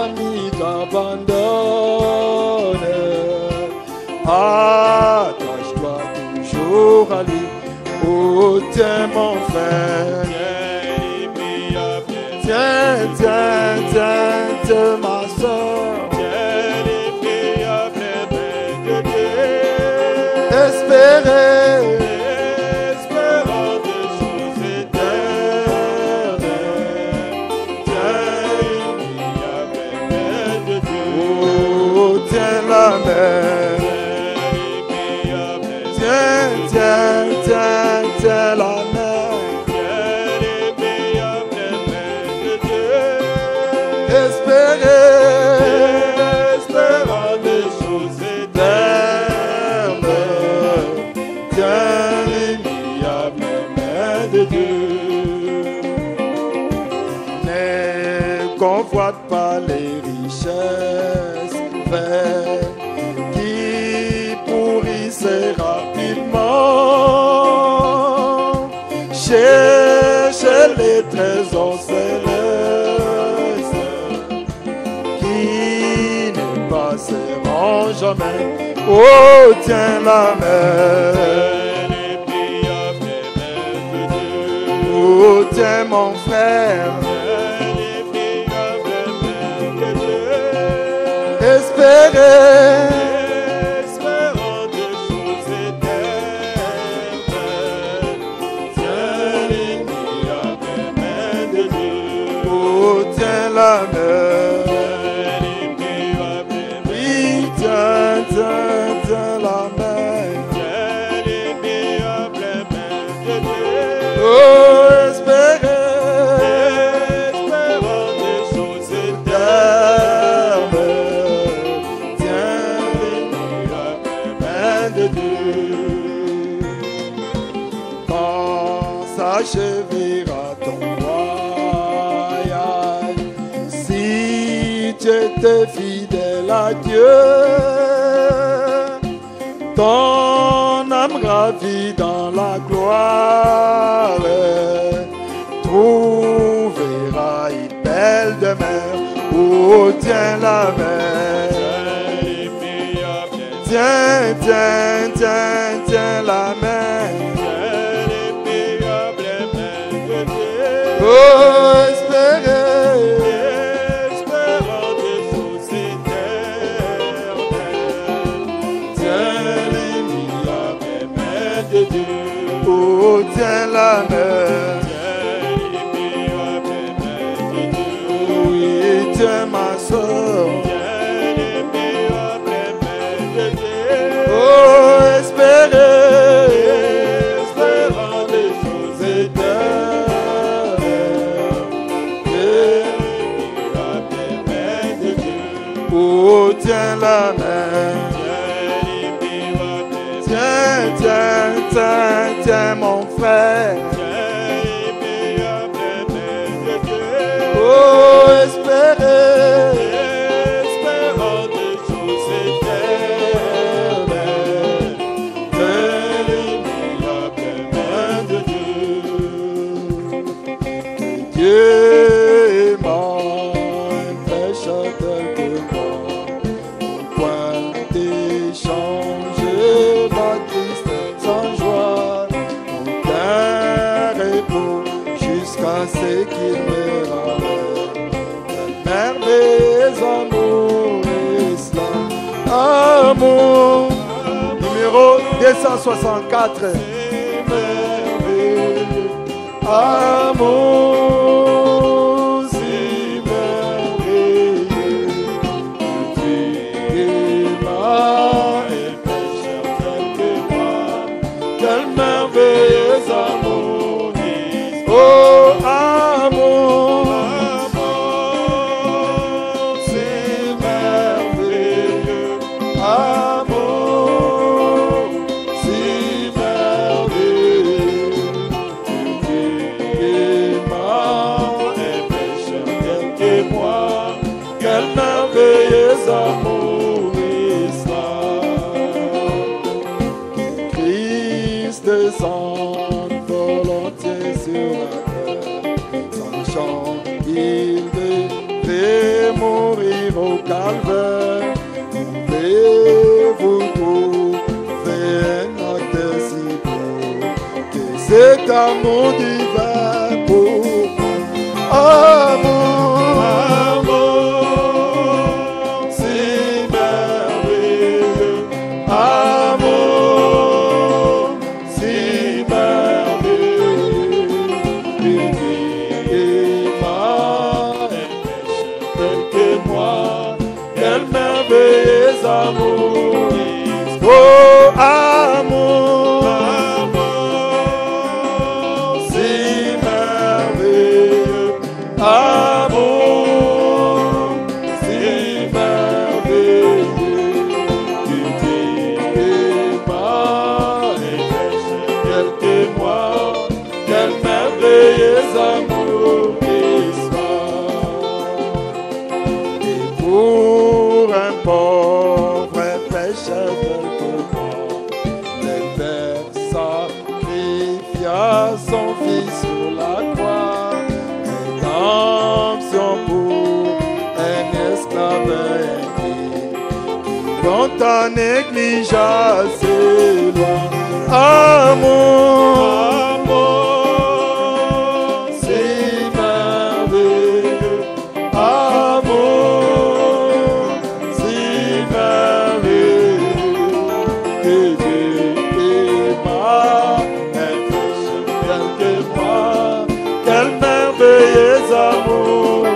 amis t'abandonnent. Attache-toi toujours à lui. Oh, tiens mon frère. Tiens, tiens, tiens, tiens ma soeur. Espérer, espérant des choses éternelles. Tiens, il y a plein de Dieu. Oh, tiens la main. Tiens, tiens, tiens, tiens la main. Espérer, espérant des choses éternelles. Tiens l'immuable main de Dieu. Ne convoite pas les richesses vaines qui pourrissent rapidement. Cherche les trésors célestes qui ne passeront jamais. Oh, tiens la main. Oh, tiens mon frère. Espérer, espérant des choses éternelles. Tiens l'immuable main de Dieu. Oh, tiens la main. Oui, tiens, tiens, tiens la main. Oh, espérer, espérant des choses éternelles. Tiens l'immuable main de Dieu. Quand s'achèvera ton voyage, si tu étais fidèle à Dieu, ton âme ravie dans la gloire trouvera une belle demeure. Oh, tiens la main. Tiens, tiens, tiens, tiens la main. Oh, espérer, espérant des choses éternelles. Tiens l'immuable main de Dieu. Oh, tiens la main. Oui, tiens ma soeur. Oh, espérer, espérant des choses éternelles. Oh, tiens la main. Tiens, tiens, tiens, tiens mon frère. Oh, espérer, espérant des choses éternelles. Tiens l'immuable main de Dieu. Dieu aimant un pécheur tel que moi, au point d'échanger ma tristesse en joie, aucun repos jusqu'à ce qu'il me ramène. Merveilleux amour islam. Amour numéro 264. Merveilleux amour si merveilleux. Tu m'as un pécheur tel que moi. Quel merveilleux amour dit. Oh amour, amour si merveilleux. Amour si merveilleux. Tu m'as un pécheur tel que moi. Quel merveilleux amour islam. Christ descend volontiers sur la terre. calvaire, pouvez-vous trouver un acte si beau que cet amour divin pour moi? Amour, amour, si merveilleux, amour, si merveilleux, quel merveilleux amour, oh amour, amour, si merveilleux, amour, si merveilleux, tu t'aimas et péché tel que moi, quel merveilleux amour qui soit. Pour un pauvre pécheur tel que moi, le Père sacrifia son Fils sur la croix. Rédemption pour un esclave impie, dont ta négligence est loin. Amour, amour, si merveilleux, amour, si merveilleux, que Dieu aima un pécheur tel que moi, quel merveilleux amour,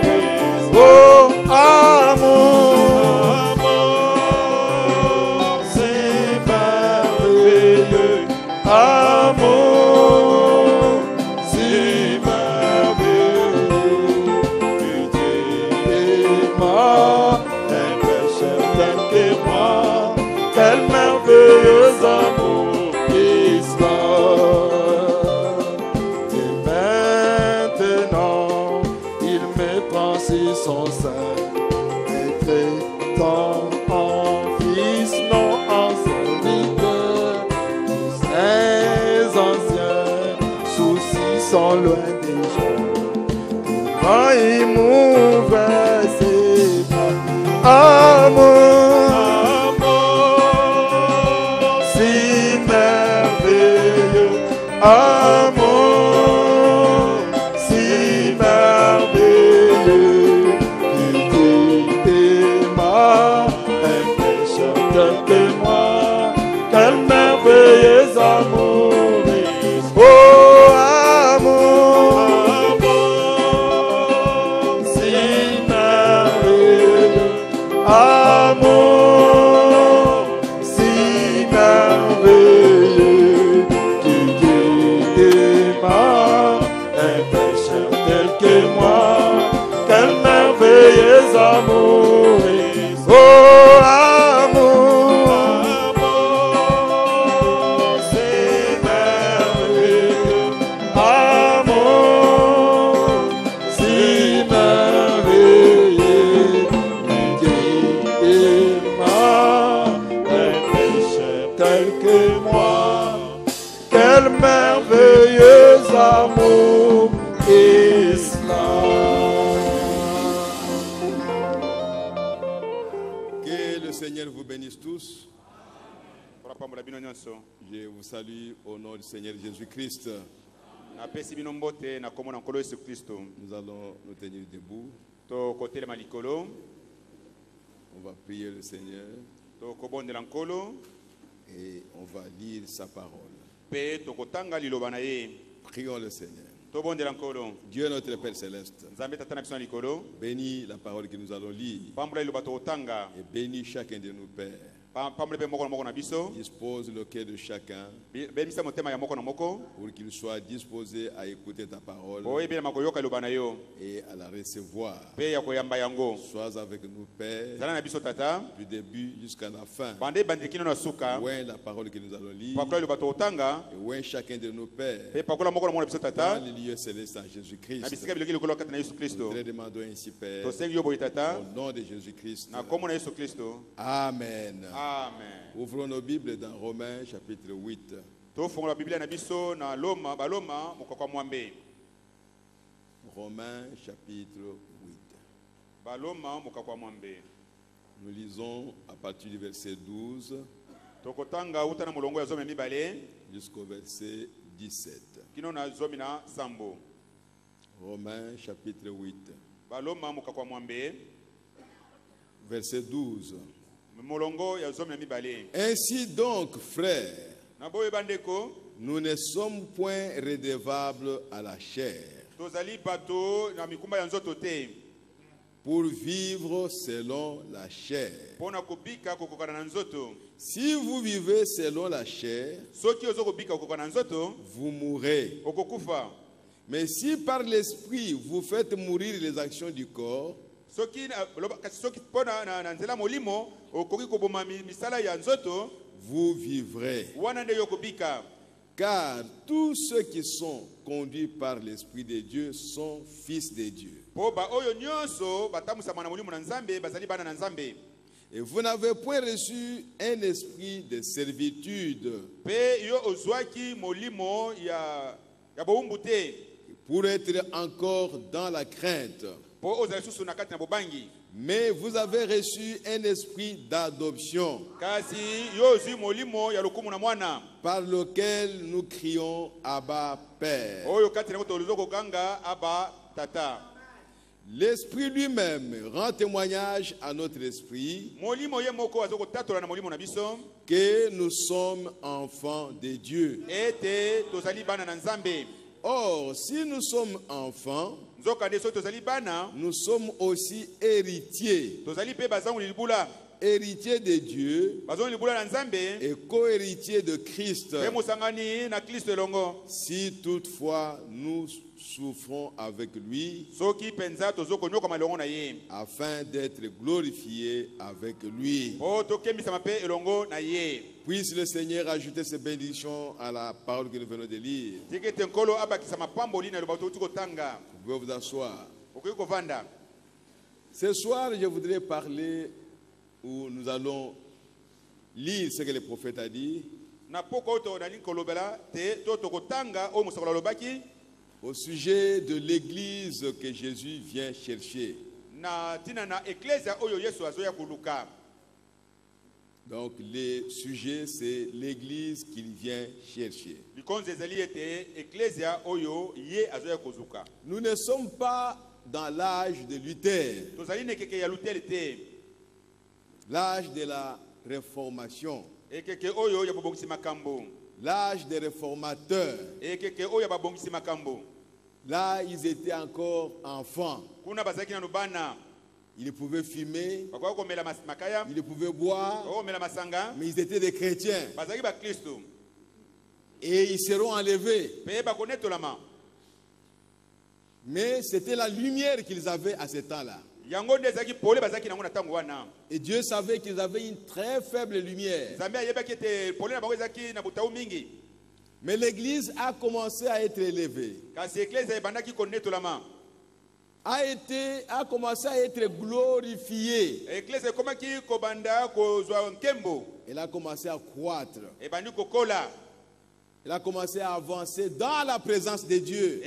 oh amour, amour, si merveilleux, amour, si merveilleux, que Dieu aima un pécheur tel que moi, quel merveilleux amour qui soit. Et maintenant, il me prend sur son sein, et traitant en fils, non en serviteur. Tous ces anciens soucis sont loin déjà. Quand il m'ouvre ses bras, amour, amour, si merveilleux, amour, si merveilleux, que Dieu aima un pécheur tel que moi, quel merveilleux amour, oh amour, amour, si merveilleux, amour, si merveilleux, que Dieu aima un pécheur tel que moi, quel merveilleux amour, oh amour, amour, si merveilleux, amour, si merveilleux, que Dieu aima un pécheur tel que moi, quel merveilleux amour est cela. Que le Seigneur vous bénisse tous. Je vous salue au nom du Seigneur Jésus-Christ. Nous allons nous tenir debout. On va prier le Seigneur et on va lire sa parole. Prions le Seigneur. Dieu notre Père Céleste, bénis la parole que nous allons lire et bénis chacun de nos pères. Dispose le cœur de chacun pour qu'il soit disposé à écouter ta parole et à la recevoir. Sois avec nous, Père, du début jusqu'à la fin. Oint la parole que nous allons lire et oint chacun de nos pères dans les lieux célestes en Jésus-Christ. Nous te demandons ainsi, Père, au nom de Jésus-Christ. Amen. Amen. Ouvrons nos Bibles dans Romains chapitre 8. Romains chapitre 8. Nous lisons à partir du verset 12 tokotanga uta na mulongo ya zome mibale jusqu'au verset 17. kino na zomi na sambo. Romains chapitre 8. Baloma mukakwa mwambe verset 12. mulongo ya zome mibale. Ainsi donc, frères, na boye bandeko, nous ne sommes point redevables à la chair tozali bato na mikumba ya nzoto te pour vivre selon la chair. pona kubika kokokana na nzoto. Si vous vivez selon la chair, soki ozokubika kokokana na nzoto, vous mourrez. okokufa. Mais si par l'esprit vous faites mourir les actions du corps, soki pona na nzela molimo okoki koboma misala ya nzoto, vous vivrez. wana nde yokubika. Car tous ceux qui sont conduits par l'Esprit de Dieu sont fils de Dieu. Et vous n'avez point reçu un esprit de servitude pour être encore dans la crainte. Mais vous avez reçu un esprit d'adoption par lequel nous crions Abba Père. L'Esprit lui-même rend témoignage à notre esprit que nous sommes enfants de Dieu. Or, si nous sommes enfants, nous sommes aussi héritiers. Héritiers de Dieu et co-héritiers de Christ. Si toutefois nous souffrons avec lui, afin d'être glorifiés avec lui. Puisse le Seigneur ajouter ses bénédictions à la parole que nous venons de lire. Vous pouvez vous asseoir. Ce soir, je voudrais parler, où nous allons lire ce que le prophète a dit, au sujet de l'église que Jésus vient chercher. Donc le sujet, c'est l'église qu'il vient chercher. Nous ne sommes pas dans l'âge de Luther, l'âge de la réformation, l'âge des réformateurs. Là, ils étaient encore enfants. Ils pouvaient fumer, ils pouvaient boire, mais ils étaient des chrétiens. Et ils seront enlevés. Mais c'était la lumière qu'ils avaient à ce temps-là. Et Dieu savait qu'ils avaient une très faible lumière. Mais l'église a commencé à être élevée. A commencé à être glorifiée. Elle a commencé à croître. Elle a commencé à avancer dans la présence de Dieu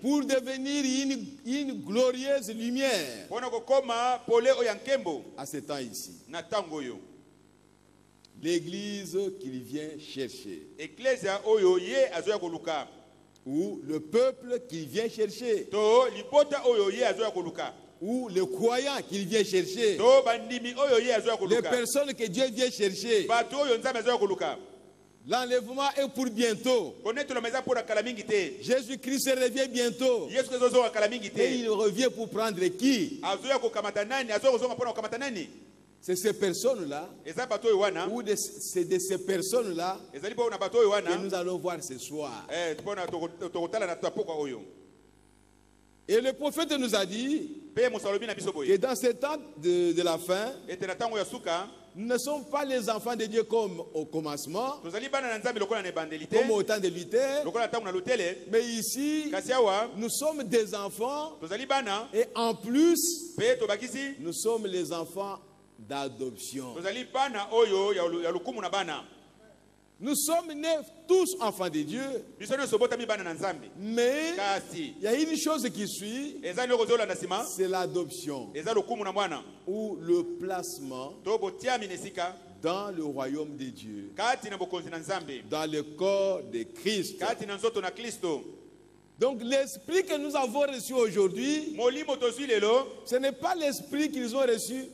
pour devenir une glorieuse lumière à ce temps ici. L'église qu'il vient chercher, ou le peuple qu'il vient chercher, ou le croyant qu'il vient chercher, les personnes que Dieu vient chercher. L'enlèvement est pour bientôt. Jésus-Christ revient bientôt. Et il revient pour prendre qui? C'est ces personnes-là, ou c'est de ces personnes-là que nous allons voir ce soir. Et le prophète nous a dit que dans ce temps de la fin, nous ne sommes pas les enfants de Dieu comme au commencement, comme au temps de Luther, mais ici, nous sommes des enfants, et en plus, nous sommes les enfants d'adoption. Nous sommes nés tous enfants de Dieu. Mais il y a une chose qui suit, c'est l'adoption ou le placement dans le royaume de Dieu, dans le corps de Christ. Donc l'esprit que nous avons reçu aujourd'hui, ce n'est pas l'esprit qu'ils ont reçu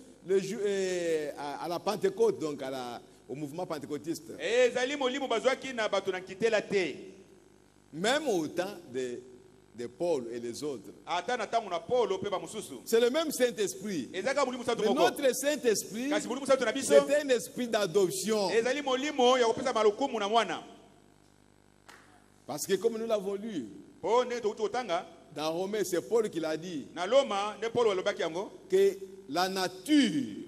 à la Pentecôte, donc au mouvement pentecôtiste. Même au temps de Paul et les autres. C'est le même Saint-Esprit. Mais notre Saint-Esprit, c'est un esprit d'adoption. Parce que comme nous l'avons lu, dans Romains, c'est Paul qui l'a dit, que la nature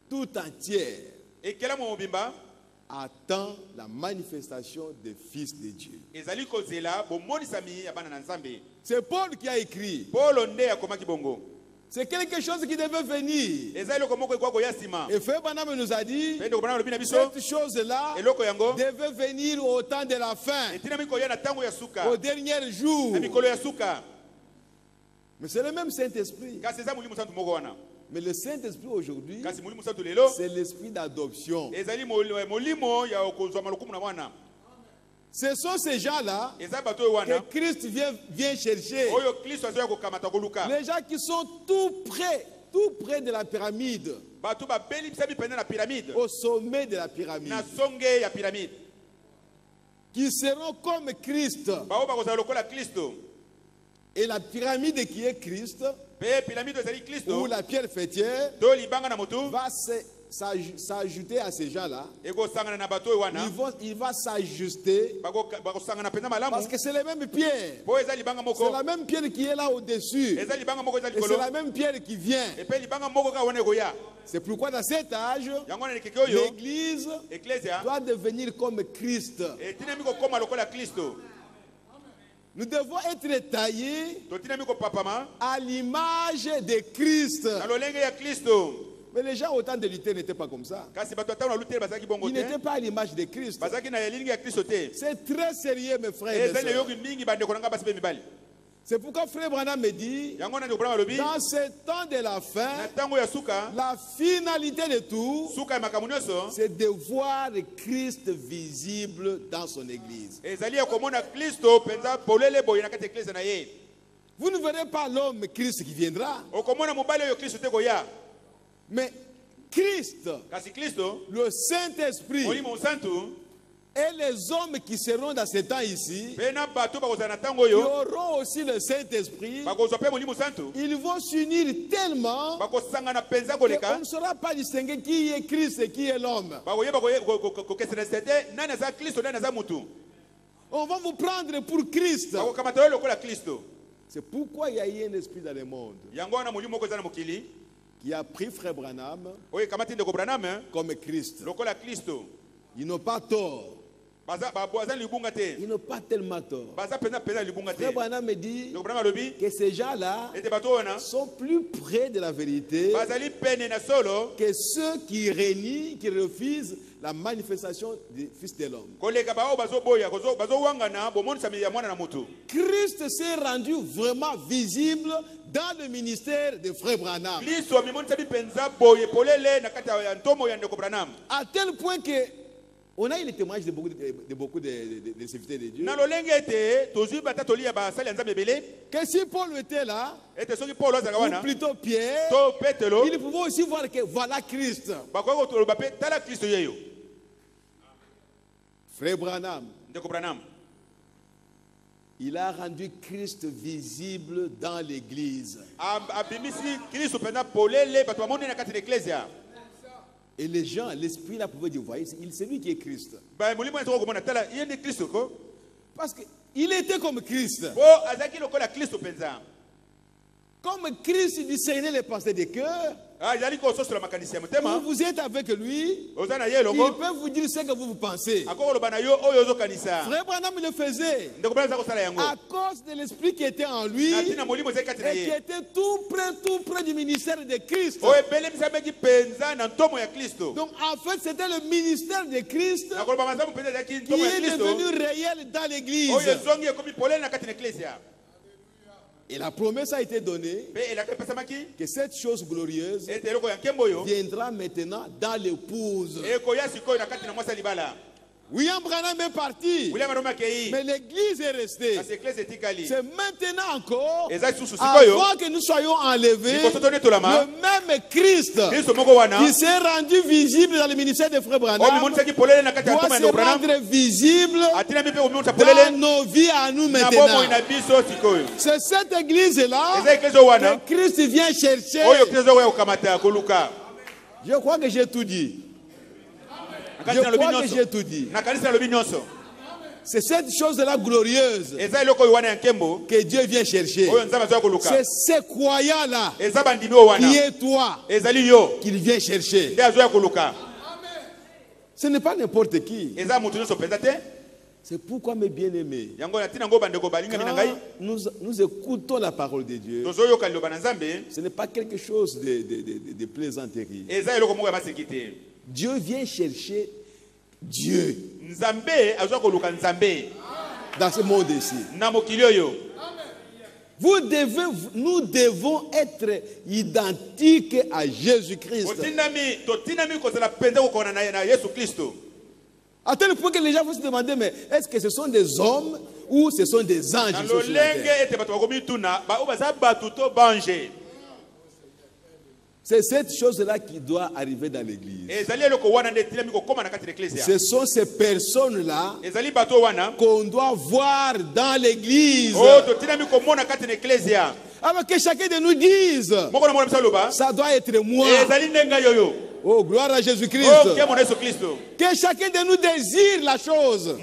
tout entière attend la manifestation des fils de Dieu. C'est Paul qui a écrit. C'est quelque chose qui devait venir. Et Frère Branham nous a dit, cette chose-là devait venir au temps de la fin, au dernier jour. Mais c'est le même Saint-Esprit. Mais le Saint-Esprit aujourd'hui, c'est l'esprit d'adoption. Ce sont ces gens-là que Christ vient chercher. Les gens qui sont tout près de la pyramide. Au sommet de la pyramide. Qui seront comme Christ. Et la pyramide qui est Christ, ou la pierre fêtière, va s'ajouter à ces gens-là. Il va s'ajuster. Parce que c'est les mêmes pierres. C'est la même pierre qui est là au-dessus. Et c'est la même pierre qui vient. C'est pourquoi dans cet âge, l'Église doit devenir comme Christ. Nous devons être taillés à l'image de Christ. Mais les gens au temps de Luther n'étaient pas comme ça. Ils n'étaient pas à l'image de Christ. C'est très sérieux, mes frères et sœurs. C'est pourquoi Frère Branham me dit, dans ce temps de la fin, la finalité de tout, c'est de voir Christ visible dans son Église. Vous ne verrez pas l'homme Christ qui viendra. Mais Christ, le Saint-Esprit, et les hommes qui seront dans ce temps ici, qui auront aussi le Saint-Esprit, ils vont s'unir tellement qu'on ne saura pas distinguer qui est Christ et qui est l'homme. On va vous prendre pour Christ. C'est pourquoi il y a eu un esprit dans le monde qui a pris Frère Branham comme Christ. Ils n'ont pas tort. Ils n'ont pas tellement tort. Frère Branham me dit que ces gens-là sont plus près de la vérité que ceux qui renient, qui refusent la manifestation du Fils de l'homme. Christ s'est rendu vraiment visible dans le ministère de Frère Branham. À tel point que on a eu le témoignage de beaucoup de serviteurs de Dieu. Que si Paul était là, ou plutôt Pierre, il pouvait aussi voir que voilà Christ. Frère Branham, il a rendu Christ visible dans l'église. Et les gens, l'esprit là pouvait dire, voyez, c'est lui qui est Christ. Parce qu'il était comme Christ. Comme Christ discernait les pensées des cœurs. Quand vous êtes avec lui, il peut vous dire ce que vous pensez. Frère Branham le faisait à cause de l'esprit qui était en lui et qui était tout près du ministère de Christ. Donc en fait, c'était le ministère de Christ qui est devenu réel dans l'église. Et la promesse a été donnée que cette chose glorieuse viendra maintenant dans l'épouse. William Branham est parti, mais l'église est restée. C'est maintenant encore, avant que nous soyons enlevés, le même Christ qui s'est rendu visible dans le ministère de Frère Branham doit se rendre visible dans nos vies à nous maintenant. C'est cette église-là que Christ vient chercher. Je crois que j'ai tout dit. Je crois que j'ai tout dit. C'est cette chose-là glorieuse que Dieu vient chercher. C'est ces croyants-là qui est toi qu'il vient chercher. Ce n'est pas n'importe qui. C'est pourquoi, mes bien-aimés, quand nous écoutons la parole de Dieu, ce n'est pas quelque chose de plaisanterie. Dieu vient chercher Dieu dans ce monde ici. Nous devons être identiques à Jésus-Christ. À tel point que les gens vont se demander, mais est-ce que ce sont des hommes ou ce sont des anges? C'est cette chose-là qui doit arriver dans l'église. Ce sont ces personnes-là qu'on doit voir dans l'église. Alors que chacun de nous dise, ça doit être moi. Oh, gloire à Jésus-Christ. Que chacun de nous désire la chose.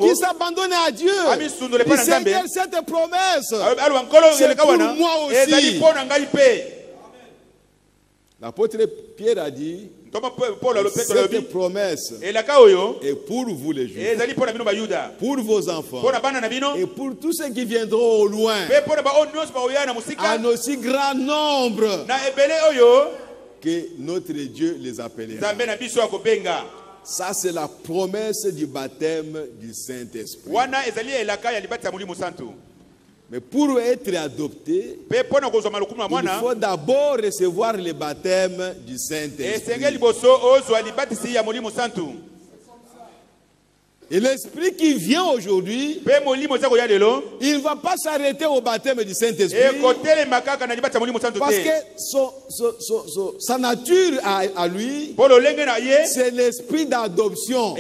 Qui s'abandonne à Dieu. Il Seigneur, cette promesse, c'est pour moi aussi. L'apôtre Pierre a dit, cette promesse est pour vous les Juifs, pour vos enfants et pour tous ceux qui viendront au loin, en aussi grand nombre que notre Dieu les appellera. Ça, c'est la promesse du baptême du Saint-Esprit. Mais pour être adopté, il faut d'abord recevoir le baptême du Saint-Esprit. Et l'Esprit qui vient aujourd'hui, il ne va pas s'arrêter au baptême du Saint-Esprit. Parce que sa nature à lui, c'est l'esprit d'adoption.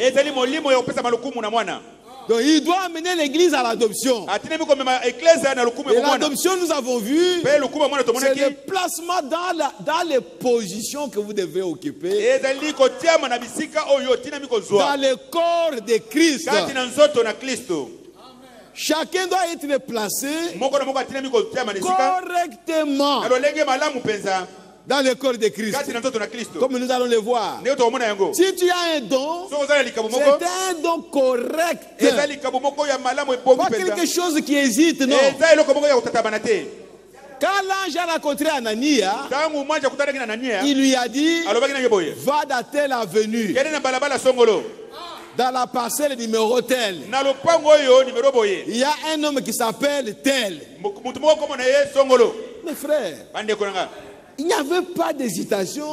Donc il doit amener l'église à l'adoption. Et l'adoption, nous avons vu, c'est le placement dans les positions que vous devez occuper dans le corps de Christ. Chacun doit être placé correctement dans le corps de Christ, comme nous allons le voir. Si tu as un don, c'est un don correct, pas quelque chose qui hésite, non. Quand l'ange a rencontré Anania, il lui a dit, va dans telle avenue, dans la parcelle numéro tel, il y a un homme qui s'appelle tel. Mes frères, il n'y avait pas d'hésitation.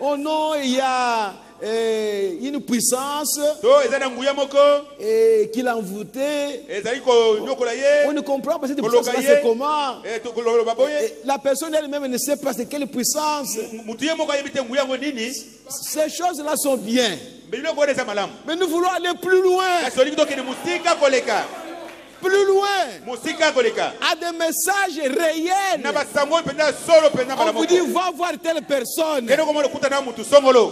Oh non, il y a une puissance qui l'a envoûté. On ne comprend pas cette puissance, c'est comment. La personne elle-même ne sait pas c'est quelle puissance. Ces choses-là sont bien. Mais nous voulons aller plus loin. Plus loin, à des messages réels. On vous dit, va voir telle personne.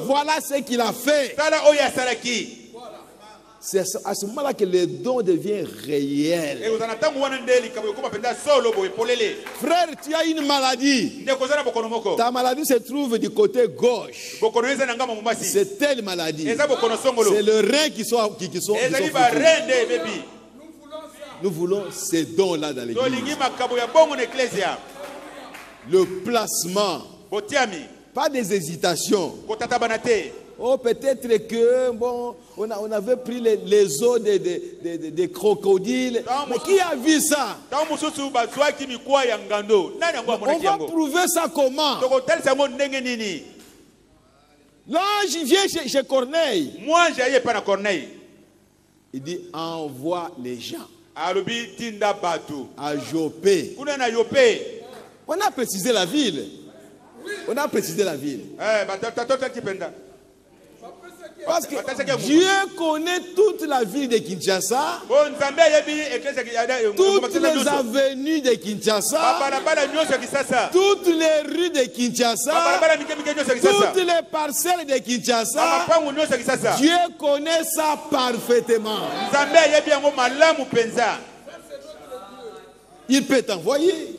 Voilà ce qu'il a fait. C'est à ce moment-là que le don devient réel. Frère, tu as une maladie. Ta maladie se trouve du côté gauche. C'est telle maladie. C'est le rein qui sont nous voulons ces dons-là dans l'église. Le placement. Pas des hésitations. Oh, peut-être que, bon, on avait pris les os des crocodiles. Mais qui a vu ça? On va prouver ça comment? L'ange vient chez Corneille. Moi, j'ai pas Corneille. Il dit, envoie les gens à Jopé. On a précisé la ville. On a précisé la ville. Parce que Dieu connaît toute la ville de Kinshasa, toutes les avenues de Kinshasa, toutes les rues de Kinshasa, toutes les parcelles de Kinshasa. Dieu connaît ça parfaitement. Il peut t'envoyer.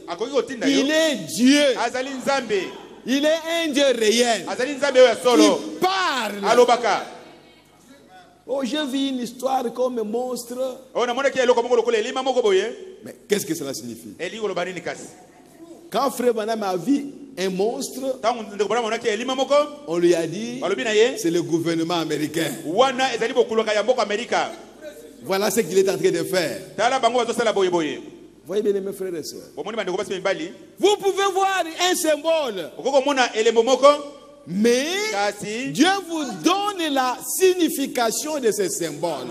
Il est Dieu. Il est un Dieu réel. Il parle. Oh, j'ai vu une histoire comme un monstre. Mais qu'est-ce que cela signifie? Quand Frère Branham a vu un monstre, on lui a dit, c'est le gouvernement américain. Voilà ce qu'il est en train de faire. Voyez bien, mes frères et sœurs. Vous pouvez voir un symbole. Mais Dieu vous donne la signification de ce symbole.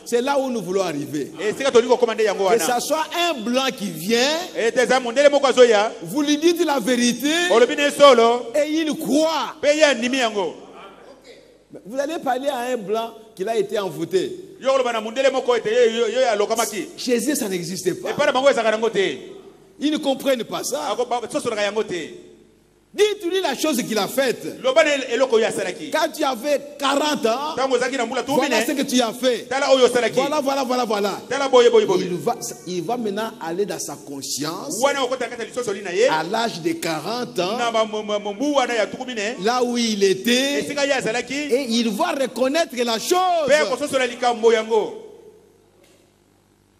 C'est là où nous voulons arriver. Que ce soit un blanc qui vient, vous lui dites la vérité et il croit. Vous allez parler à un blanc qui a été envoûté. Chez eux, ça n'existait pas. Ils ne comprennent pas ça. Dites-lui la chose qu'il a faite. Quand tu avais 40 ans, voilà ce que tu as fait. Voilà. Il va maintenant aller dans sa conscience. À l'âge de 40 ans, là où il était, et il va reconnaître la chose.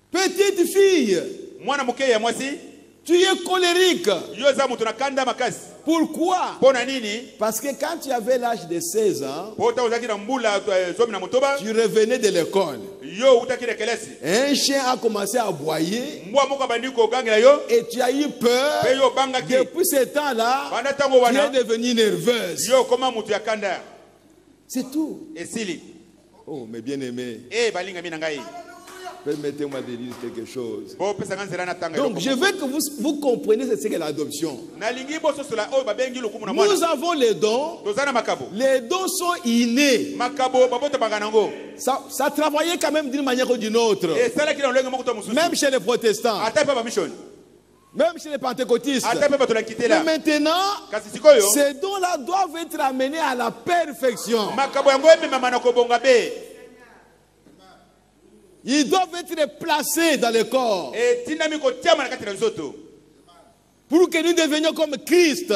Petite fille, tu es colérique. Pourquoi? Parce que quand tu avais l'âge de 16 ans, tu revenais de l'école. Un chien a commencé à aboyer et tu as eu peur. Depuis ce temps-là, tu es devenue nerveuse. C'est tout. Oh, mes bien-aimés. Permettez-moi de dire quelque chose. Donc, je veux que vous compreniez ce qu'est l'adoption. Nous avons les dons. Les dons sont innés. Ça travaillait quand même d'une manière ou d'une autre. Même chez les protestants. Même chez les pentecôtistes. Mais maintenant, ces dons-là doivent être amenés à la perfection. Ils doivent être placés dans le corps pour que nous devenions comme Christ.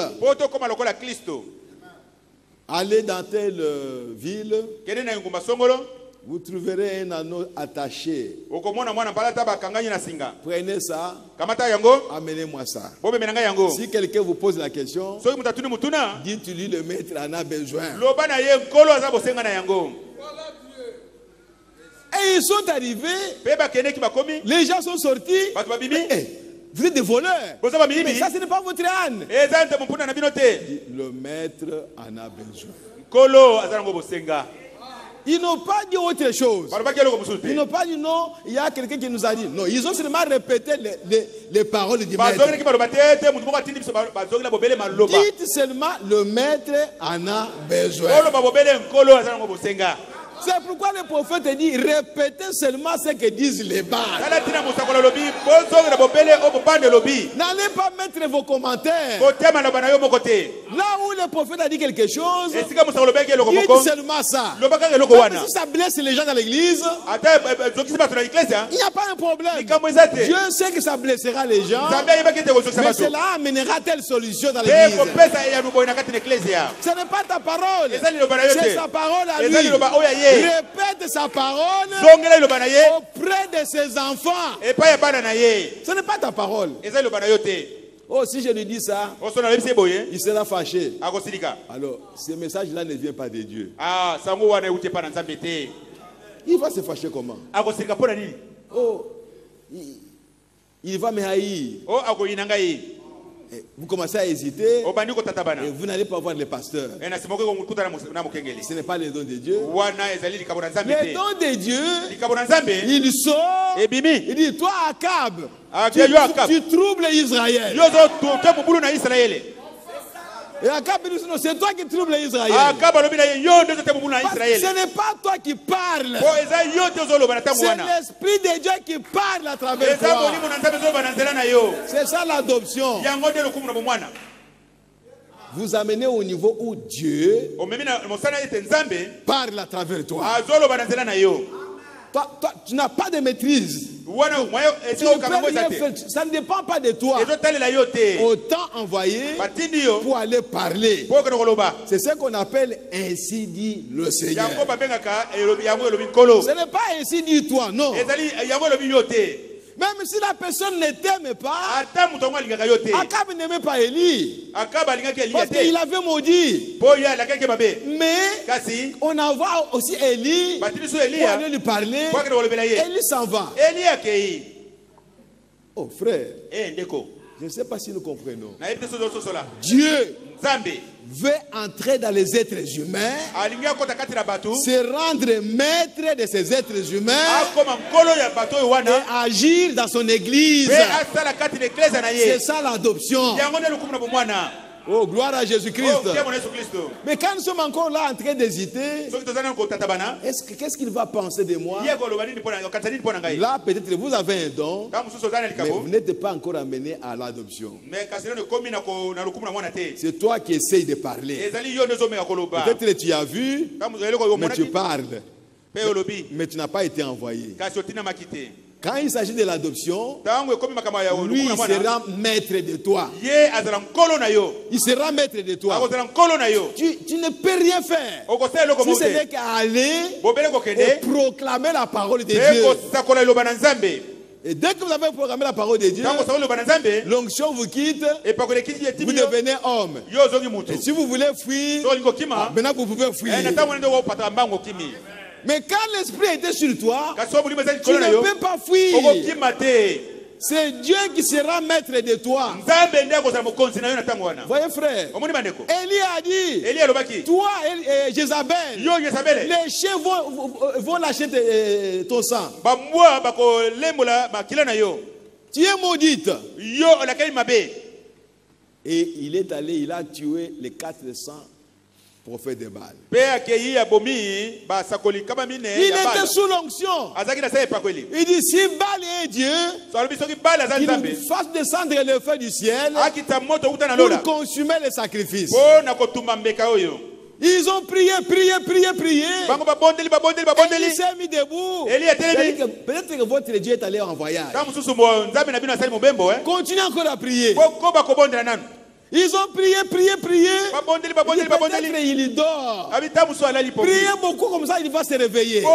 Allez dans telle ville, vous trouverez un anneau attaché. Prenez ça, amenez-moi ça. Si quelqu'un vous pose la question, dites-lui le maître en a besoin. Et ils sont arrivés, les gens sont sortis. Vous êtes des voleurs. Mais ça, ce n'est pas votre âne. Le maître en a besoin. Ils n'ont pas dit autre chose. Ils n'ont pas dit non, il y a quelqu'un qui nous a dit. Non, ils ont seulement répété les paroles du maître. Dites seulement, le maître en a besoin. C'est pourquoi le prophète dit répétez seulement ce que disent les Baals. N'allez pas mettre vos commentaires. Là où le prophète a dit quelque chose, dites seulement ça. Même si ça blesse les gens dans l'église, il n'y a pas un problème. Dieu sait que ça blessera les gens, mais cela amènera telle solution dans l'église. Ce n'est pas ta parole, c'est sa parole à lui. Répète sa parole auprès de ses enfants. Ce n'est pas ta parole. Oh, si je lui dis ça, il sera fâché. Alors, ce message-là ne vient pas de Dieu. Il va se fâcher comment? Oh, il va me haïr. Vous commencez à hésiter et vous n'allez pas voir le pasteur. Ce n'est pas le don de Dieu. Le don de Dieu, il sort, il dit, toi Akab, tu troubles Israël. Et Akab dit, c'est toi qui troubles Israël. Ce n'est pas toi qui parles. C'est l'Esprit de Dieu qui parle à travers toi. C'est ça l'adoption. Vous amenez au niveau où Dieu parle à travers toi. Toi, tu n'as pas de maîtrise. Ça ne dépend pas de toi. Autant envoyer pour aller parler. C'est ce qu'on appelle ainsi dit le Seigneur. Ce n'est pas ainsi dit toi, non. Même si la personne ne t'aime pas, Akab n'aimait pas Élie. Parce qu'il avait maudit. Mais on envoie aussi Élie pour aller lui parler. Élie s'en va. Oh frère, je ne sais pas si nous comprenons. Dieu veut entrer dans les êtres humains, se rendre maître de ces êtres humains et agir dans son église. C'est ça l'adoption. Oh, gloire à Jésus-Christ. Mais quand nous sommes encore là en train d'hésiter, qu'est-ce qu'il va penser de moi? Là, peut-être vous avez un don, mais vous n'êtes pas encore amené à l'adoption. C'est toi qui essayes de parler. Peut-être tu as vu, mais tu parles. Mais tu n'as pas été envoyé. Quand il s'agit de l'adoption, lui, il sera maître de toi. Il sera maître de toi. Tu ne peux rien faire. Si ce n'est qu'à aller et proclamer la parole de Dieu. Et dès que vous avez proclamé la parole de Dieu, l'onction vous quitte, vous devenez homme. Et si vous voulez fuir, maintenant vous pouvez fuir. Mais quand l'esprit était sur toi, tu ne peux pas fuir. C'est Dieu qui sera maître de toi. Voyez frère, Élie a dit, toi Jézabel, les chiens vont lâcher ton sang. Tu es maudite. Et il est allé, il a tué les 400 prophète de Baal. Il était sous l'onction. Il dit si Baal est Dieu, qu'il fasse descendre le feu du ciel pour consumer les sacrifices. Ils ont prié. Il s'est mis debout. Peut-être que votre Dieu est allé en voyage. Continuez encore à prier. Ils ont prié. Peut-être il dort. Priez beaucoup comme ça, il va se réveiller.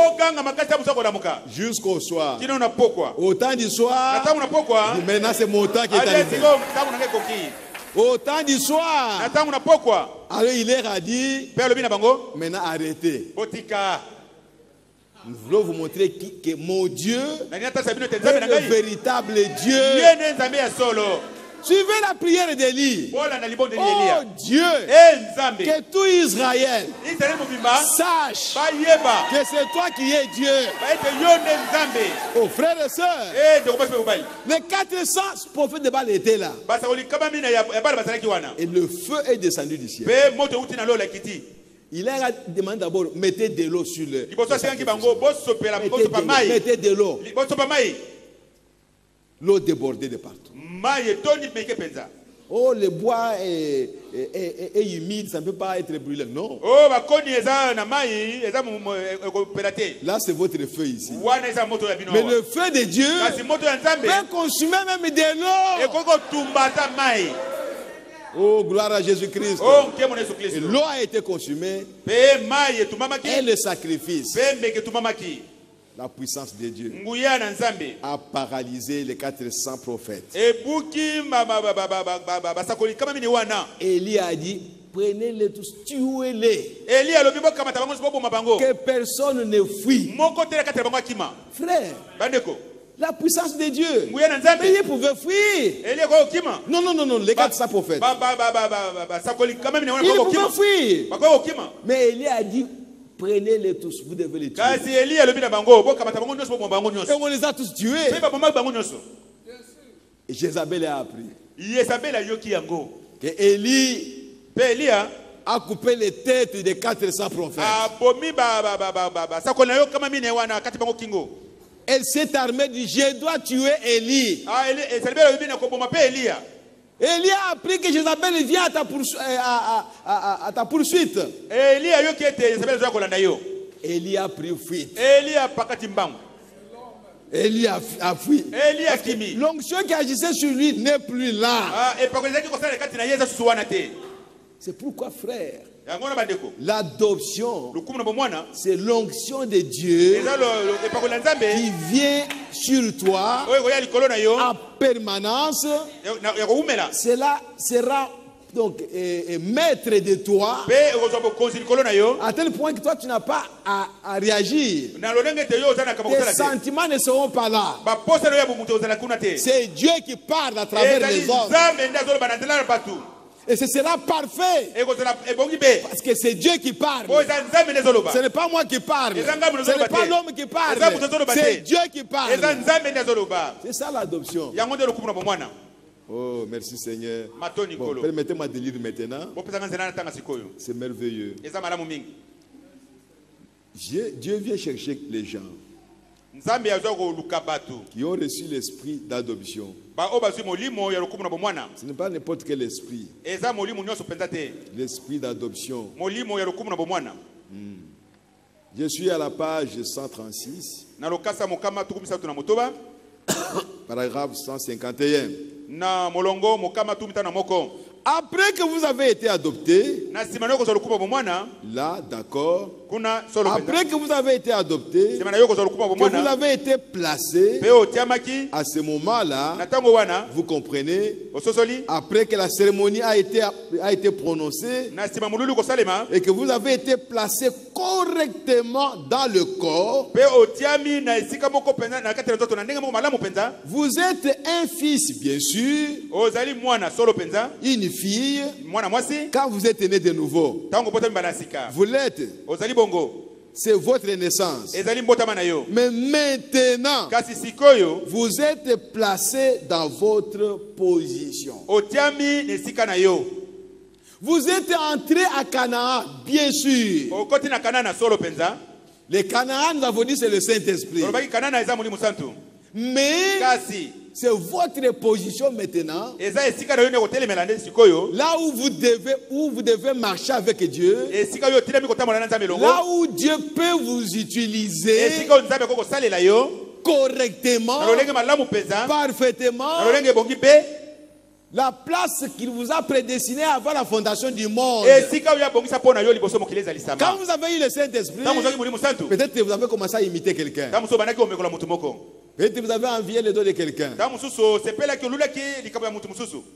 Jusqu'au soir. Au temps du soir, maintenant c'est mon temps qui est arrivé. Au temps du soir, alors il leur a dit, maintenant arrêtez. Nous voulons vous montrer que mon Dieu est le véritable Dieu. Suivez la prière d'Élie. Oh Dieu, que tout Israël sache que c'est toi qui es Dieu. Oh frères et sœurs, les 400 prophètes de Baal étaient là. Et le feu est descendu du ciel. Il leur a demandé d'abord, mettez de l'eau sur le... Mettez de l'eau. L'eau débordait de partout. Oh, le bois est humide, ça ne peut pas être brûlé. Non. Là, c'est votre feu ici. Mais le feu de Dieu peut consumer même de l'eau. Oh, gloire à Jésus-Christ. L'eau a été consumée. Et le sacrifice. La puissance de Dieu a paralysé les 400 prophètes. Élie a dit, prenez-les tous, tuez-les. Que personne ne fuit. Frère, la puissance de Dieu. Mais ils pouvaient fuir. Non, non, non, non, les 400 prophètes. Ils pouvaient fuir. Mais Élie a dit, prenez-les tous, vous devez les tuer. Et on les a tous tués. Et Jézabel a appris que Élie a coupé les têtes des 400 prophètes. Elle s'est armée, dit, je dois tuer Élie. Élie a appris que Jézabel vient à ta poursuite. Élie a pris fuite. Élie a fui. L'onction qui agissait sur lui n'est plus là. C'est pourquoi, frère, l'adoption, c'est l'onction de Dieu qui vient sur toi en permanence. Cela sera donc maître de toi à tel point que toi tu n'as pas à réagir. Tes sentiments ne seront pas là. C'est Dieu qui parle à travers les hommes. Et ce sera parfait. Parce que c'est Dieu qui parle. Ce n'est pas moi qui parle. Ce n'est pas l'homme qui parle. C'est Dieu qui parle. C'est ça l'adoption. Oh, merci Seigneur. Bon, permettez-moi de lire maintenant. C'est merveilleux. Dieu vient chercher les gens qui ont reçu l'esprit d'adoption. Ce n'est pas n'importe quel esprit. L'esprit d'adoption. Je suis à la page 136. Paragraphe 151. Après que vous avez été adopté, là, d'accord. Après que vous avez été adopté, que vous avez été placé, à ce moment-là, vous comprenez, après que la cérémonie a été prononcée, et que vous avez été placé correctement dans le corps, vous êtes un fils, bien sûr, une fille, quand vous êtes né de nouveau, vous l'êtes. C'est votre naissance. Mais maintenant, vous êtes placé dans votre position. Vous êtes entré à Canaan, bien sûr. Le Canaan, nous avons dit, c'est le Saint-Esprit. Mais c'est votre position maintenant. Là où vous devez marcher avec Dieu. Là où Dieu peut vous utiliser correctement, parfaitement. La place qu'il vous a prédestinée avant la fondation du monde. Quand vous avez eu le Saint-Esprit, peut-être que vous avez commencé à imiter quelqu'un. Peut-être que vous avez envié le dos de quelqu'un.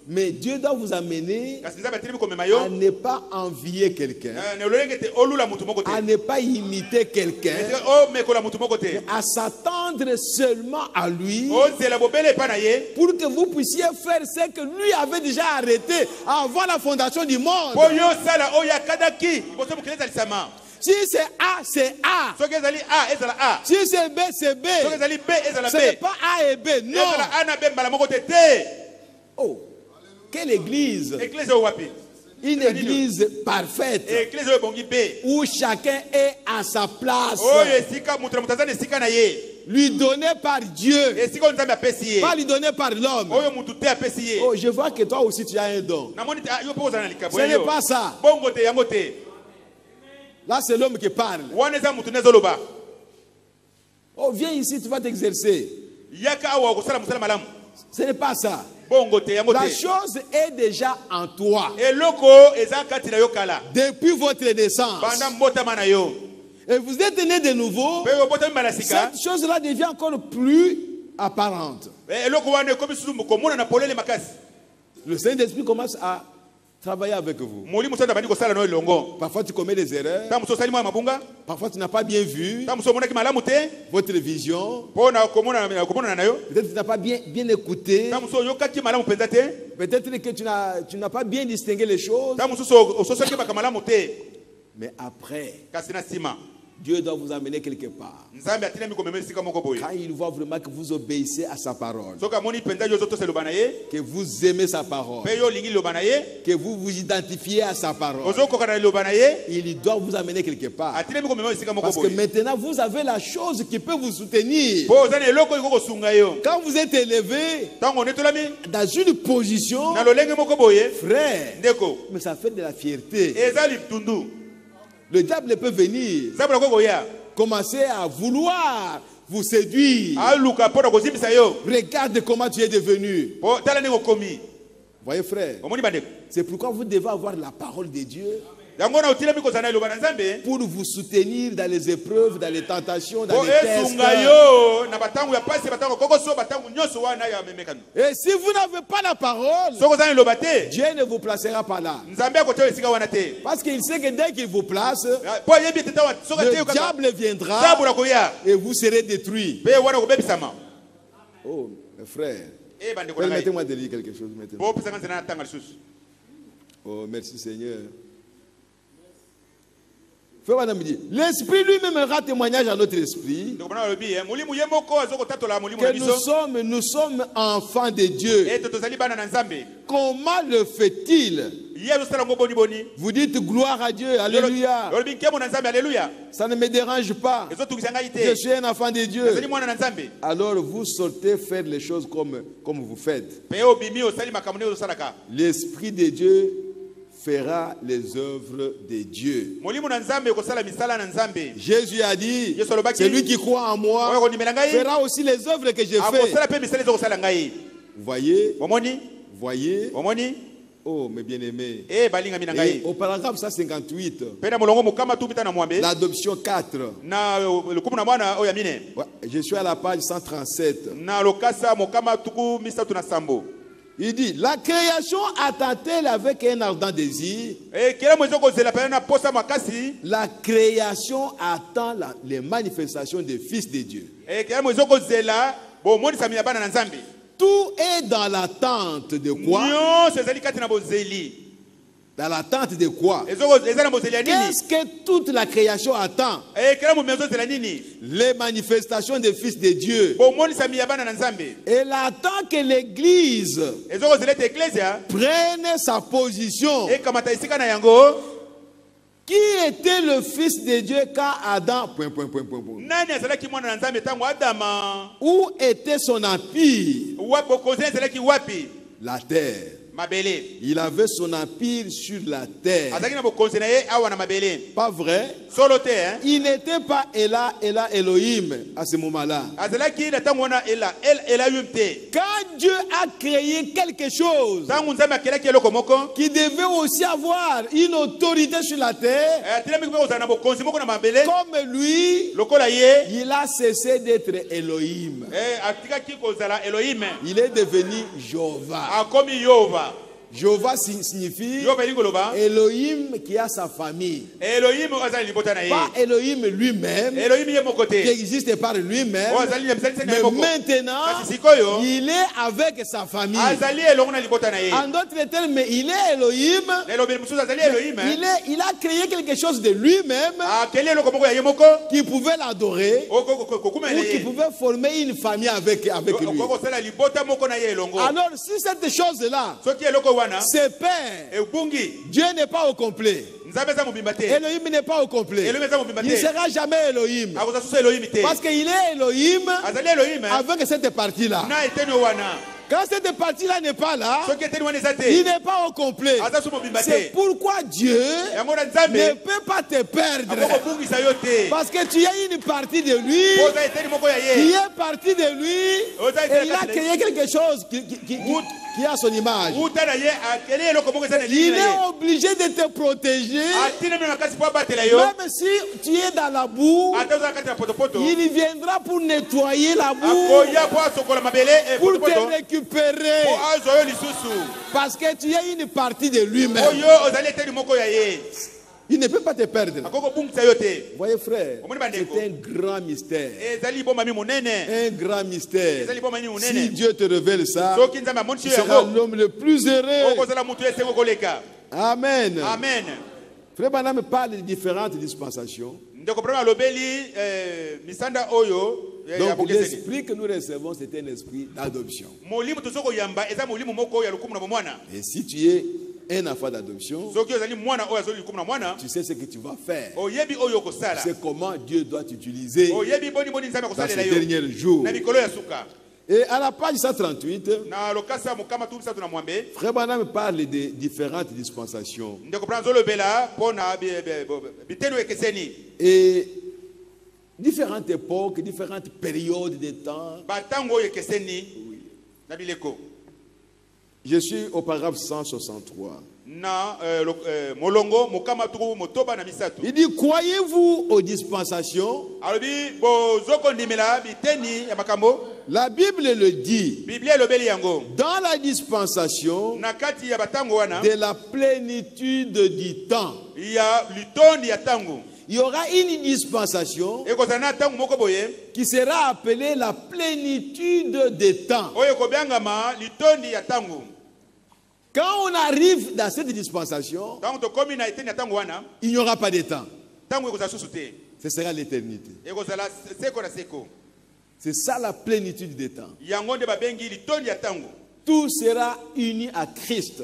Mais Dieu doit vous amener à ne pas envier quelqu'un, à ne pas imiter quelqu'un, à s'attendre seulement à lui pour que vous puissiez faire ce que lui avait déjà arrêté avant la fondation du monde. Si c'est A, c'est A. Si c'est B, c'est B. Ce n'est pas A et B, non. Oh, quelle église. Une église parfaite où chacun est à sa place, lui donné par Dieu, pas lui donné par l'homme. Oh, je vois que toi aussi tu as un don. Ce n'est pas ça. Là, c'est l'homme qui parle. Oh, viens ici, tu vas t'exercer. Ce n'est pas ça. La chose est déjà en toi. Depuis votre naissance. Et vous êtes né de nouveau. Cette chose-là devient encore plus apparente. Le Saint-Esprit commence à travailler avec vous. Parfois tu commets des erreurs. Parfois tu n'as pas bien vu votre vision. Peut-être que tu n'as pas bien écouté. Peut-être que tu n'as pas bien distingué les choses. Mais après, Dieu doit vous amener quelque part. Quand il voit vraiment que vous obéissez à sa parole, que vous aimez sa parole, que vous vous identifiez à sa parole, il doit vous amener quelque part. Parce que maintenant, vous avez la chose qui peut vous soutenir. Quand vous êtes élevé dans une position, frère, mais ça fait de la fierté. Le diable peut venir, commencer à vouloir vous séduire. Regarde comment tu es devenu. Voyez frère, c'est pourquoi vous devez avoir la parole de Dieu pour vous soutenir dans les épreuves, dans les tentations, dans les tests. Et si vous n'avez pas la parole, Dieu ne vous placera pas là. Parce qu'il sait que dès qu'il vous place, le diable viendra et vous serez détruits. Oh, mes frères, permettez-moi de lire quelque chose maintenant. Oh, merci Seigneur. L'Esprit lui-même rend témoignage à notre esprit que nous sommes enfants de Dieu. Comment le fait-il? Vous dites gloire à Dieu, alléluia. Ça ne me dérange pas. Je suis un enfant de Dieu. Alors vous sortez faire les choses comme vous faites. L'Esprit de Dieu fera les œuvres de Dieu. Jésus a dit, celui qui croit en moi fera aussi les œuvres que j'ai faites. Vous voyez? Oh, mes bien-aimés. Et au paragraphe 158, l'adoption 4. Je suis à la page 137. Il dit, la création attend-elle avec un ardent désir? La création attend les manifestations des fils de Dieu. Tout est dans l'attente de quoi? Dans l'attente de quoi? Qu'est-ce que toute la création attend? Les manifestations des fils de Dieu. Elle attend que l'Église prenne sa position. Qui était le fils de Dieu quand Adam... Où était son empire? La terre. Il avait son empire sur la terre. Pas vrai? Il n'était pas Elohim à ce moment-là. Quand Dieu a créé quelque chose qui devait aussi avoir une autorité sur la terre, comme lui, il a cessé d'être Elohim. Il est devenu Jéhovah. Jéhovah signifie Elohim qui a sa famille. Pas Elohim lui-même qui existe par lui-même. Mais maintenant, il est avec sa famille. En d'autres termes, il est Elohim. Il a créé quelque chose de lui-même qui pouvait l'adorer ou qui pouvait former une famille avec lui. Alors, si cette chose-là c'est père. Dieu n'est pas au complet. Elohim n'est pas au complet. Il ne sera jamais Elohim. Parce qu'il est Elohim avec cette partie-là. Quand cette partie-là n'est pas là, il n'est pas au complet. C'est pourquoi Dieu ne peut pas te perdre. Parce que tu as une partie de lui qui est partie de lui et il a créé quelque chose qui a son image. Il est obligé de te protéger. Même si tu es dans la boue, il viendra pour nettoyer la boue, pour te récupérer. Parce que tu as une partie de lui-même. Il ne peut pas te perdre. Voyez frère, c'est un grand mystère. Un grand mystère. Si Dieu te révèle ça, tu seras l'homme le plus heureux. Amen. Amen. Frère Branham parle de différentes dispensations. Donc l'esprit que nous recevons, c'est un esprit d'adoption. Et si tu es un enfant d'adoption, tu sais ce que tu vas faire. Tu sais comment Dieu doit t'utiliser dans ces derniers jours. Et à la page 138, Frère Branham parle de différentes dispensations. Et différentes époques, différentes périodes de temps. Je suis au paragraphe 163. Il dit, croyez-vous aux dispensations? La Bible le dit. Dans la dispensation de la plénitude du temps, il y aura une dispensation qui sera appelée la plénitude des temps. Quand on arrive dans cette dispensation, il n'y aura pas de temps. Ce sera l'éternité. C'est ça la plénitude des temps. Tout sera uni à Christ.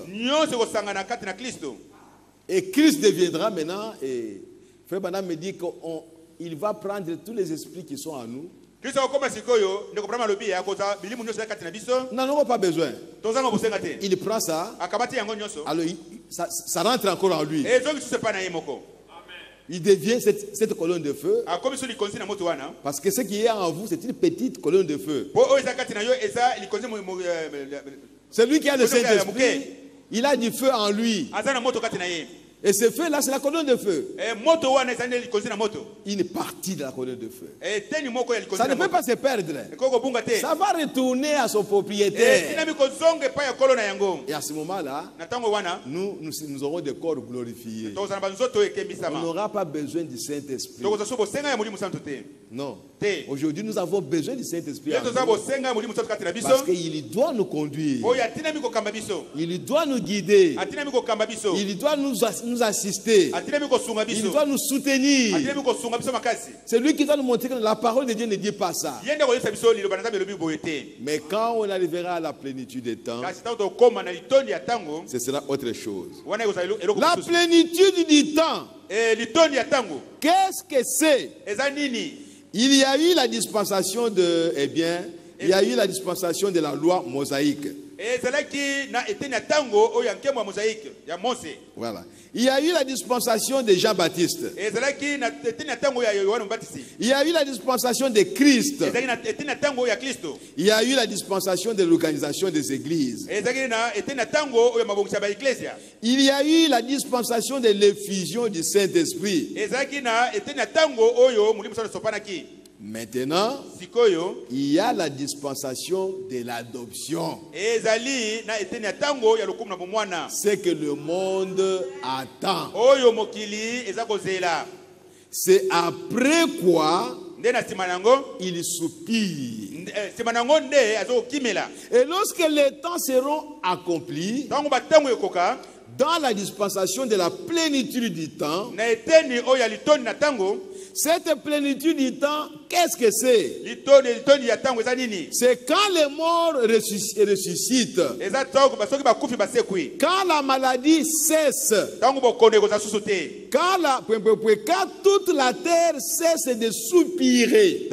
Et Christ deviendra maintenant, et Frère Branham me dit qu'il va prendre tous les esprits qui sont en nous. Non, non, pas besoin. Il prend ça. Alors, ça rentre encore en lui. Il devient cette colonne de feu. Parce que ce qui est en vous, c'est une petite colonne de feu. Celui qui a le Saint-Esprit, il a du feu en lui. Et ce feu-là, c'est la colonne de feu. Une partie de la colonne de feu. Ça ne peut pas se perdre. Ça va retourner à son propriétaire. Et à ce moment-là, nous aurons des corps glorifiés. On n'aura pas besoin du Saint-Esprit. Non. Aujourd'hui, nous avons besoin du Saint-Esprit. Parce qu'il doit nous conduire. Il doit nous guider. Il doit nous assister. Il doit nous soutenir. C'est lui qui doit nous montrer que la parole de Dieu ne dit pas ça. Mais quand on arrivera à la plénitude des temps, ce sera autre chose. La plénitude du temps, qu'est-ce que c'est? Il y a eu la dispensation de, il y a eu la dispensation de la loi mosaïque. Voilà. Il y a eu la dispensation de Jean-Baptiste. Il y a eu la dispensation de Christ. Il y a eu la dispensation de l'organisation des églises. Il y a eu la dispensation de l'effusion du Saint-Esprit. Maintenant, il y a la dispensation de l'adoption. C'est que le monde attend. C'est après quoi il soupire. Et lorsque les temps seront accomplis, dans la dispensation de la plénitude du temps, Cette plénitude du temps, qu'est-ce que c'est? C'est quand les morts ressuscitent. Quand la maladie cesse. Quand toute la terre cesse de soupirer.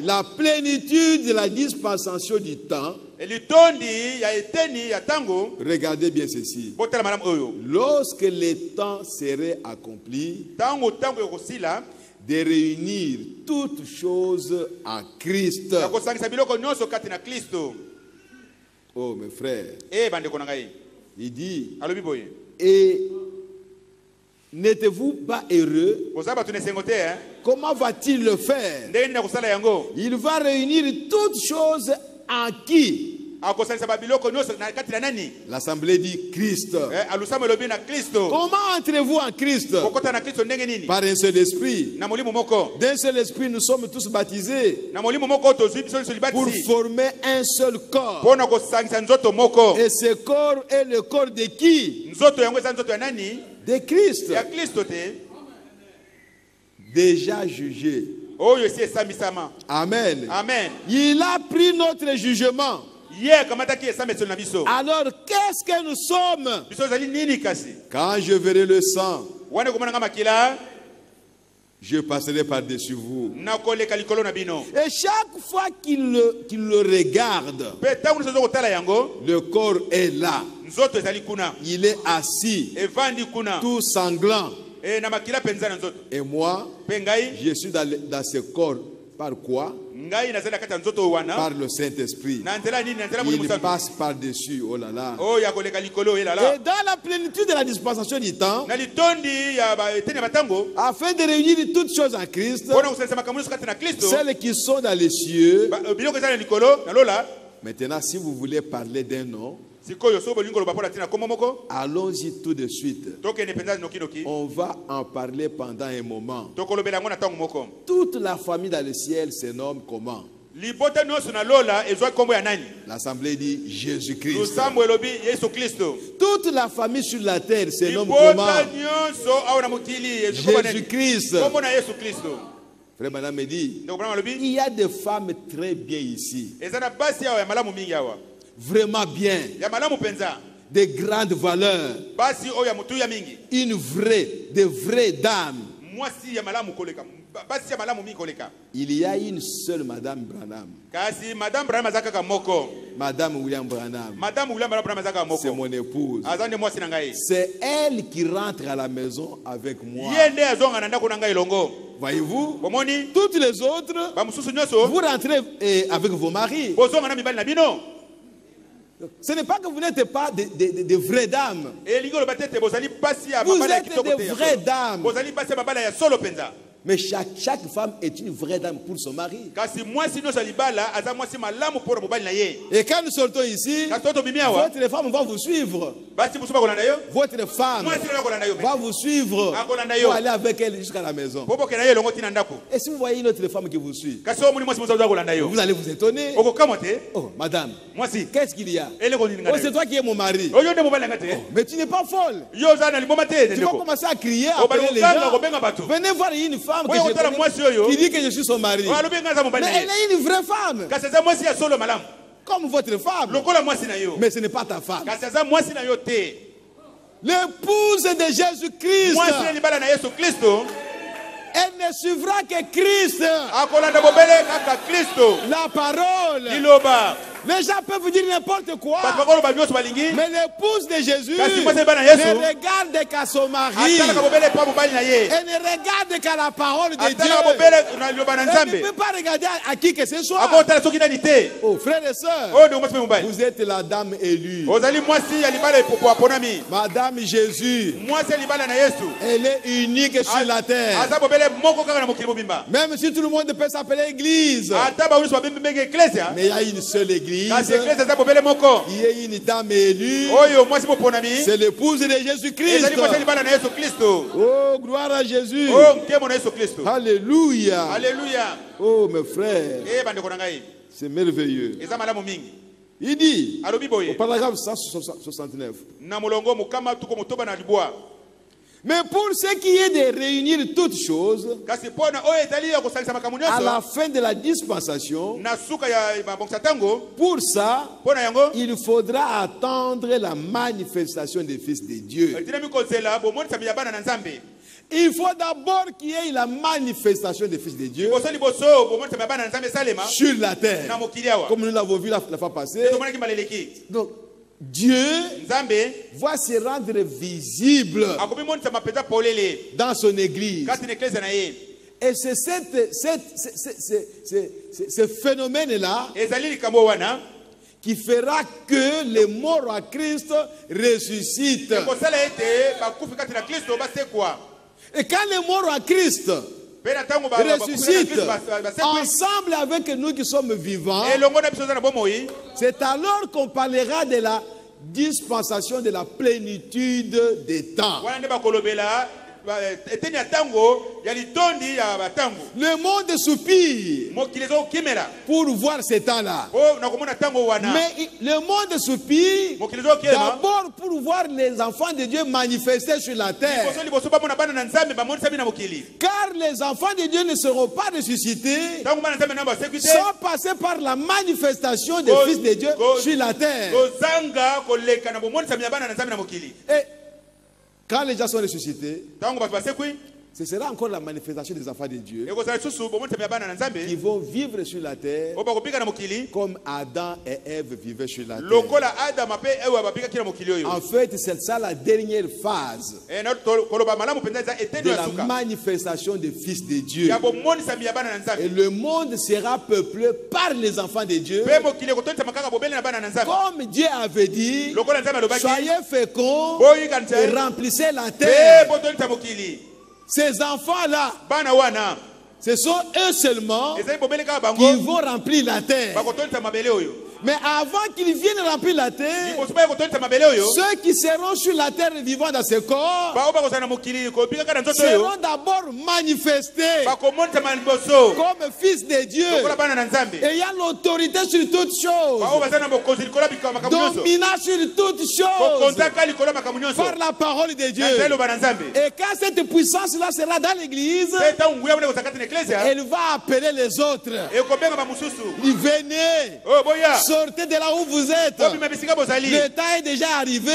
La plénitude de la dispensation du temps. Regardez bien ceci. Lorsque le temps serait accompli, de réunir toutes choses en Christ. Oh mes frères, il dit, et n'êtes-vous pas heureux? Comment va-t-il le faire? Il va réunir toutes choses en qui? L'assemblée dit Christ. Comment entrez-vous en Christ? Par un seul esprit. D'un seul esprit, nous sommes tous baptisés pour former un seul corps. Et ce corps est le corps de qui? De Christ. Déjà jugé. Amen. Amen. Il a pris notre jugement. Alors qu'est-ce que nous sommes? Quand je verrai le sang, je passerai par-dessus vous. Et chaque fois qu'il le regarde, le corps est là. Il est assis, tout sanglant. Et moi, je suis dans ce corps. Par quoi? Par le Saint-Esprit. Il passe par-dessus. Oh là là. Et dans la plénitude de la dispensation du temps, afin de réunir toutes choses en Christ, celles qui sont dans les cieux. Maintenant, si vous voulez parler d'un nom, allons-y tout de suite. On va en parler pendant un moment. Toute la famille dans le ciel se nomme comment? L'assemblée dit Jésus-Christ. Toute la famille sur la terre se nomme comment? Jésus-Christ. Frère Madame me dit, il y a des femmes très bien ici. Vraiment bien. De grandes valeurs. De vraies dames. Il y a une seule Madame Branham. Madame William Branham. C'est mon épouse. C'est elle qui rentre à la maison avec moi. Voyez-vous? Toutes les autres, vous rentrez avec vos maris. Ce n'est pas que vous n'êtes pas de vraies dames. Vous êtes de vraies dames. Mais chaque femme est une vraie dame pour son mari. Et quand nous sortons ici, votre femme va vous suivre. Votre femme va vous suivre pour aller avec elle jusqu'à la maison. Et si vous voyez une autre femme qui vous suit, vous allez vous étonner. Oh, madame, qu'est-ce qu'il y a? Oh, c'est toi qui es mon mari. Oh, mais tu n'es pas folle. Tu vas commencer à crier, appeler les gens. Venez voir une femme que je connais, qui dit que je suis son mari. Mais elle est une vraie femme. Comme votre femme. Mais ce n'est pas ta femme. L'épouse de Jésus-Christ. Elle ne suivra que Christ. La parole. Les gens peuvent dire n'importe quoi. Mais l'épouse de Jésus ne regarde qu'à son mari. Elle ne regarde qu'à la parole de Dieu. Elle ne peut pas regarder à qui que ce soit. Oh, frères et sœurs, vous êtes la dame élue. Madame Jésus, elle est unique sur la terre. Même si tout le monde peut s'appeler église, mais il y a une seule église. Il y a une dame élue. C'est l'épouse de Jésus-Christ. Oh, gloire à Jésus. Alléluia. Oh, mes frères, c'est merveilleux. Il dit au paragraphe 169, Mais pour ce qui est de réunir toutes choses, à la fin de la dispensation, pour ça, il faudra attendre la manifestation des fils de Dieu. Il faut d'abord qu'il y ait la manifestation des fils de Dieu sur la terre, comme nous l'avons vu la fois passée. Donc, Dieu va se rendre visible dans son église. Et c'est ce phénomène-là qui fera que les morts à Christ ressuscitent. Et quand les morts à Christ ressuscitent ensemble avec nous qui sommes vivants, c'est alors qu'on parlera de la dispensation de la plénitude des temps. Le monde soupire pour voir ces temps-là. Mais le monde soupire d'abord pour voir les enfants de Dieu manifestés sur la terre. Car les enfants de Dieu ne seront pas ressuscités sans passer par la manifestation des fils de Dieu sur la terre. Et quand les gens sont ressuscités, ce sera encore la manifestation des enfants de Dieu qui vont vivre sur la terre comme Adam et Ève vivaient sur la terre. En fait, c'est ça la dernière phase de la manifestation des fils de Dieu. Et le monde sera peuplé par les enfants de Dieu. Comme Dieu avait dit, soyez féconds et remplissez la terre. Ces enfants-là, ce sont eux seulement qui vont remplir la terre. Mais avant qu'ils viennent remplir la terre, ceux qui seront sur la terre vivant dans ce corps seront d'abord manifestés comme fils de Dieu, ayant l'autorité sur toutes choses, dominant sur toutes choses par la parole de Dieu. Et quand cette puissance-là sera dans l'église, elle va appeler les autres. Venez, sortez de là où vous êtes. Le temps est déjà arrivé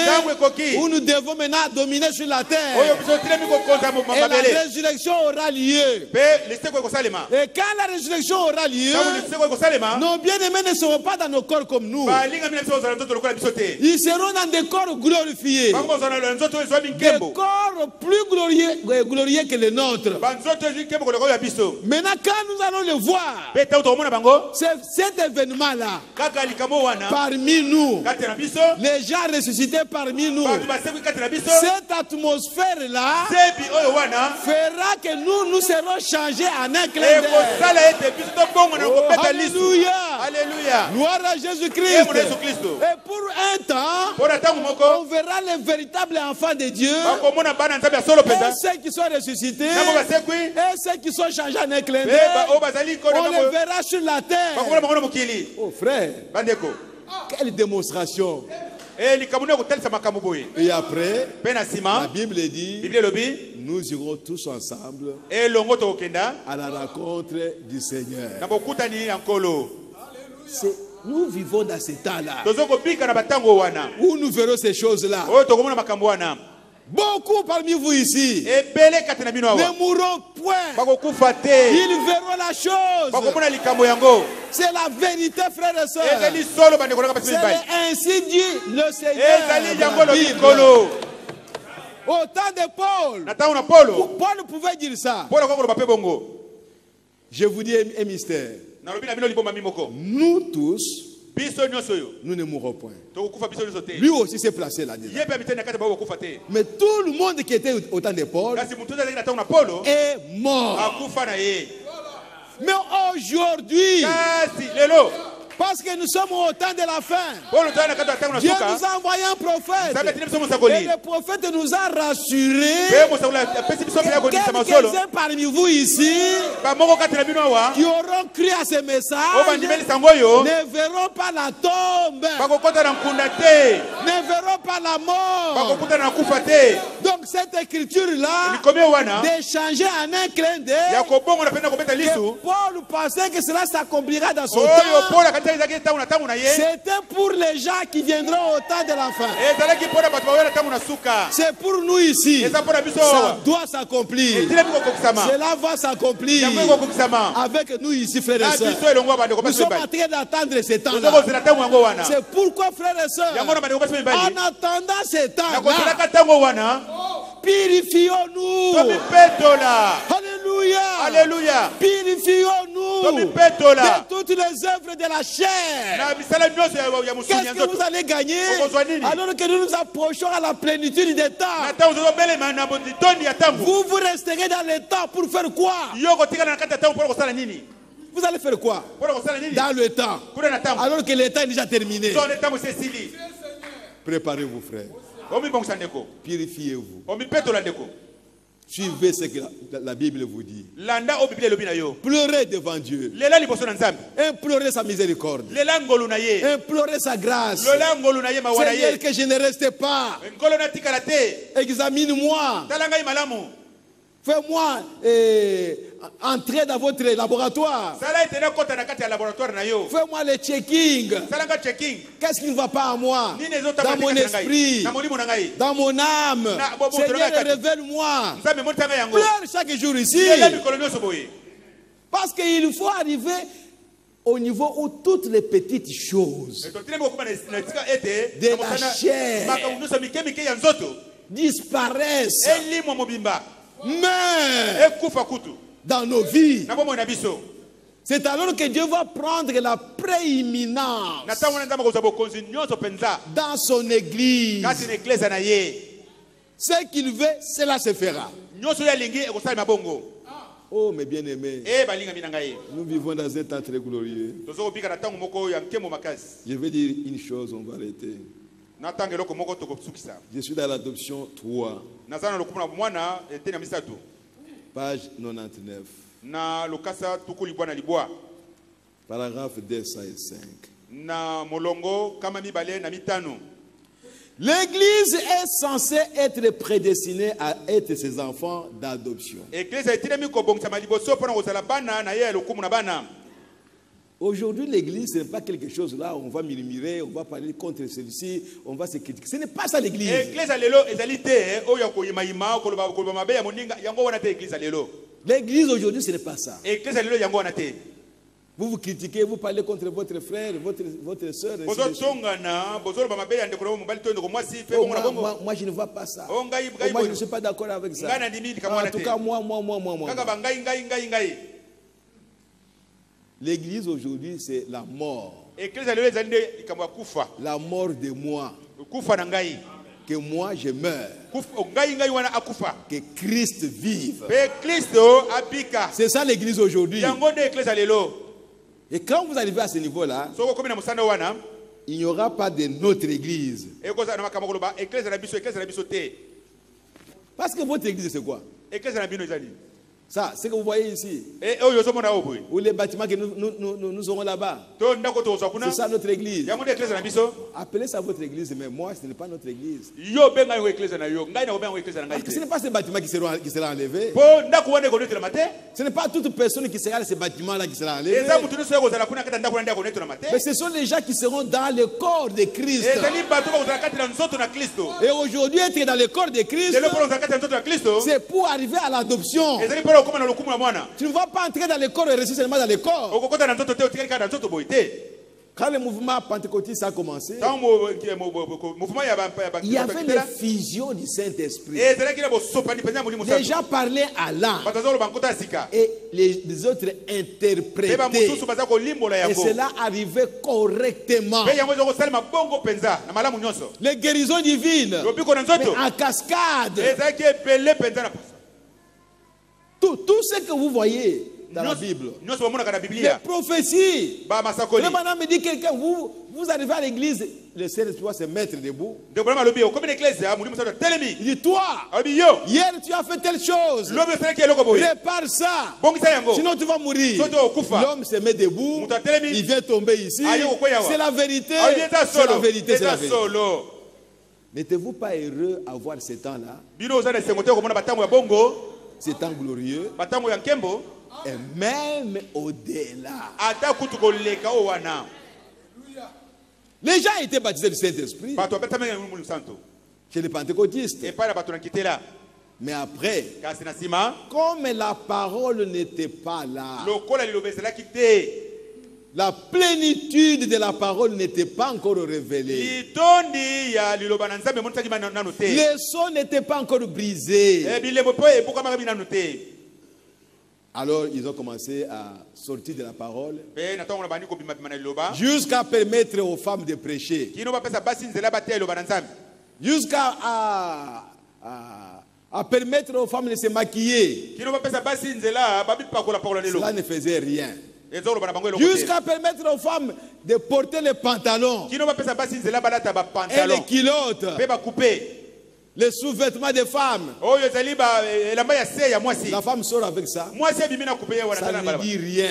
où nous devons maintenant dominer sur la terre. Et la résurrection aura lieu. Et quand la résurrection aura lieu, nos bien-aimés ne seront pas dans nos corps comme nous. Ils seront dans des corps glorifiés. Des corps plus glorieux que les nôtres. Maintenant, quand nous allons le voir, cet événement-là, parmi nous, les gens ressuscités parmi nous, cette atmosphère-là fera que nous serons changés en un clin d'œil. Alléluia. Gloire à Jésus-Christ. Et pour un temps, on verra les véritables enfants de Dieu, et ceux qui sont ressuscités, et ceux qui sont changés en un clin d'œil. On les verra sur la terre. Oh frère, quelle démonstration. Et après, la Bible dit, nous irons tous ensemble à la rencontre du Seigneur. Nous vivons dans ce temps-là où nous verrons ces choses-là. Beaucoup parmi vous ici ne mourront point. Ils verront la chose. C'est la vérité, frères et sœurs. C'est ainsi dit le Seigneur. Au temps de Paul, Paul pouvait dire ça. Je vous dis un mystère. Nous tous, nous ne mourrons point. Lui aussi s'est placé là-dedans. Mais tout le monde qui était au temps de Paul est mort. Mais aujourd'hui, Parce que nous sommes au temps de la fin. Dieu nous a envoyé un prophète. Et le prophète nous a rassurés que quelques-uns parmi vous ici qui auront cru à ce message ne verront pas la tombe, ne verront pas la mort. Donc cette écriture-là, d'échanger en un clin d'œil, Paul pensait que cela s'accomplira dans son temps. C'était pour les gens qui viendront au temps de la fin. C'est pour nous ici. Ça doit s'accomplir. Cela va s'accomplir avec nous ici, frères et sœurs. Nous sommes en train d'attendre ce temps-là. C'est pourquoi, frères et sœurs, en attendant ce temps-là, purifions-nous. Alléluia. Alléluia. Purifions-nous de toutes les œuvres de la chair. Qu'est-ce que vous allez gagner alors que nous nous approchons à la plénitude des temps? Vous resterez dans les temps pour faire quoi? Vous allez faire quoi dans le temps alors que le temps est déjà terminé? Préparez-vous, frères. Purifiez-vous. Suivez ce que la Bible vous dit. Pleurez devant Dieu. Implorez sa miséricorde. Implorez sa grâce. Seigneur, que je ne reste pas. Examine-moi. Fais-moi entrer dans votre laboratoire. Fais-moi le checking. Qu'est-ce qui ne va pas à moi? Dans mon esprit, dans mon âme. Seigneur, révèle-moi. Pleure chaque jour ici. Parce qu'il faut arriver au niveau où toutes les petites choses de la chair disparaissent. Mais dans nos vies, c'est alors que Dieu va prendre la prééminence dans son église. Ce qu'il veut, cela se fera. Oh, mes bien-aimés, nous vivons dans un temps très glorieux. Je vais dire une chose, on va arrêter. Je suis dans l'adoption 3. Page 99. Paragraphe 205. L'Église est censée être prédestinée à être ses enfants d'adoption. Aujourd'hui, l'Église, ce n'est pas quelque chose là où on va murmurer, on va parler contre celui-ci, on va se critiquer. Ce n'est pas ça l'Église. L'Église aujourd'hui, ce n'est pas ça. Vous vous critiquez, vous parlez contre votre frère, votre soeur. Moi, je ne vois pas ça. Moi, je ne suis pas d'accord avec ça. En tout cas, moi. L'Église aujourd'hui, c'est la mort. La mort de moi. Que moi je meurs. Que Christ vive. C'est ça l'Église aujourd'hui. Et quand vous arrivez à ce niveau-là, il n'y aura pas de notre Église. Parce que votre Église, c'est quoi? Ça, c'est ce que vous voyez ici. Ou les bâtiments que nous aurons là-bas. C'est ça notre église. Appelez ça votre église, mais moi, ce n'est pas notre église. Parce que ce n'est pas ces bâtiments qui seront enlevés. Ce n'est pas toute personne qui sera dans ces bâtiments-là qui sera enlevée. Mais ce sont les gens qui seront dans le corps de Christ. Et aujourd'hui, être dans le corps de Christ, c'est pour arriver à l'adoption. Tu ne vas pas entrer dans le corps et rester seulement dans le corps. Quand le mouvement pentecôtiste a commencé, il y avait l'effusion du Saint-Esprit. Les gens parlaient à l'âme et les autres interprétaient. Et cela arrivait correctement. Les guérisons divines, en cascade. Tout ce que vous voyez dans la Bible. Les prophéties. Le madame me dit quelqu'un, vous arrivez à l'église, le Saint-Esprit va se mettre debout. Il dit, toi, hier tu as fait telle chose. Répare ça. Sinon tu vas mourir. L'homme se met debout. Il vient tomber ici. C'est la vérité. C'est la vérité. C'est la vérité. N'êtes-vous pas heureux à voir ce temps-là? Ce temps glorieux. Et même au-delà. Les gens étaient baptisés du Saint-Esprit chez les pentecôtistes. Mais après, comme la parole n'était pas là, la plénitude de la parole n'était pas encore révélée, les sons n'étaient pas encore brisés. Alors ils ont commencé à sortir de la parole jusqu'à permettre aux femmes de prêcher, jusqu'à permettre aux femmes de se maquiller. Cela ne faisait rien. Jusqu'à permettre aux femmes de porter les pantalons et les culottes, les sous-vêtements des femmes. La femme sort avec ça. Ça ne dit rien.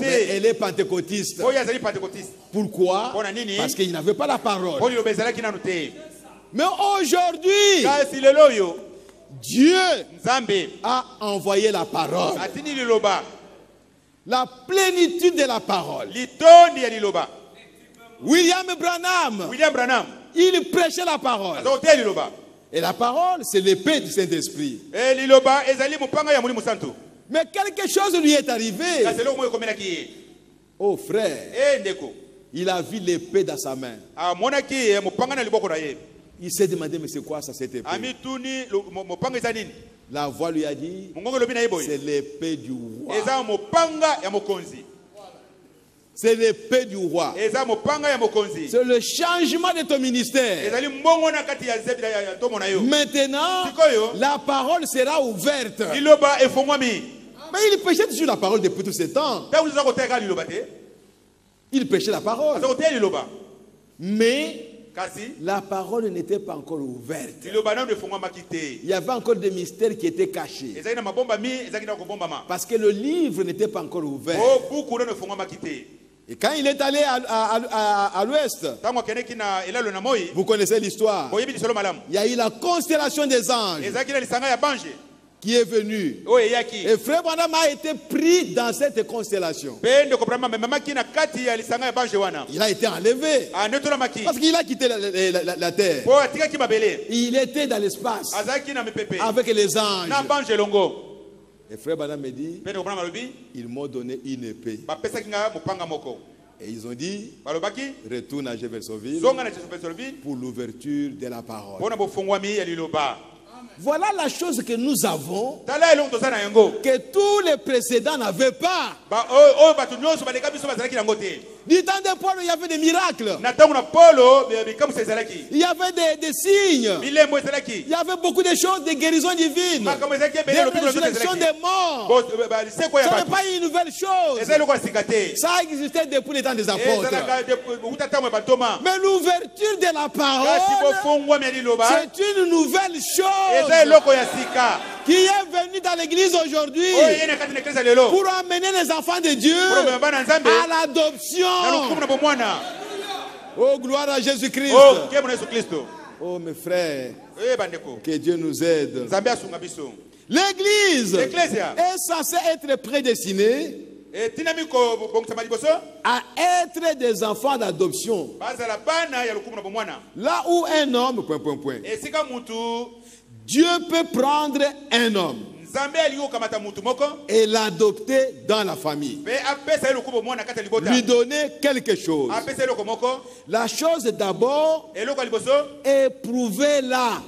Mais elle est pentecôtiste. Pourquoi? Parce qu'il n'avait pas la parole. Mais aujourd'hui, Dieu a envoyé la parole. La plénitude de la parole. William Branham, il prêchait la parole. Et la parole, c'est l'épée du Saint-Esprit. Mais quelque chose lui est arrivé. Oh frère, il a vu l'épée dans sa main. Il s'est demandé, mais c'est quoi ça, cette épée? La voix lui a dit, c'est l'épée du roi. C'est l'épée du roi. C'est le changement de ton ministère. Maintenant, la parole sera ouverte. Mais il prêchait toujours la parole depuis tout ce temps. Il prêchait la parole. Mais la parole n'était pas encore ouverte. Il y avait encore des mystères qui étaient cachés. Parce que le livre n'était pas encore ouvert. Et quand il est allé à l'ouest, vous connaissez l'histoire. Il y a eu la constellation des anges qui est venue. Et Frère Branham a été pris dans cette constellation. Il a été enlevé parce qu'il a quitté la terre. Il était dans l'espace avec les anges. Et Frère Branham me dit, ils m'ont donné une épée. Et ils ont dit, retourne à Jeffersonville pour l'ouverture de la parole. Voilà la chose que nous avons, que tous les précédents n'avaient pas. Du temps de Paul, il y avait des miracles. Il y avait des signes. Il y avait beaucoup de choses, des guérisons divines, des résurrections des morts. Ce n'est pas une nouvelle chose. Ça existait depuis les temps des apôtres. Mais l'ouverture de la parole, c'est une nouvelle chose qui est venue dans l'église aujourd'hui pour amener les enfants de Dieu à l'adoption. Oh, gloire à Jésus-Christ. Oh, mes frères, que Dieu nous aide. L'église est censée être prédestinée à être des enfants d'adoption. Là où un homme, Dieu peut prendre un homme et l'adopter dans la famille, lui donner quelque chose. La chose d'abord est prouver-la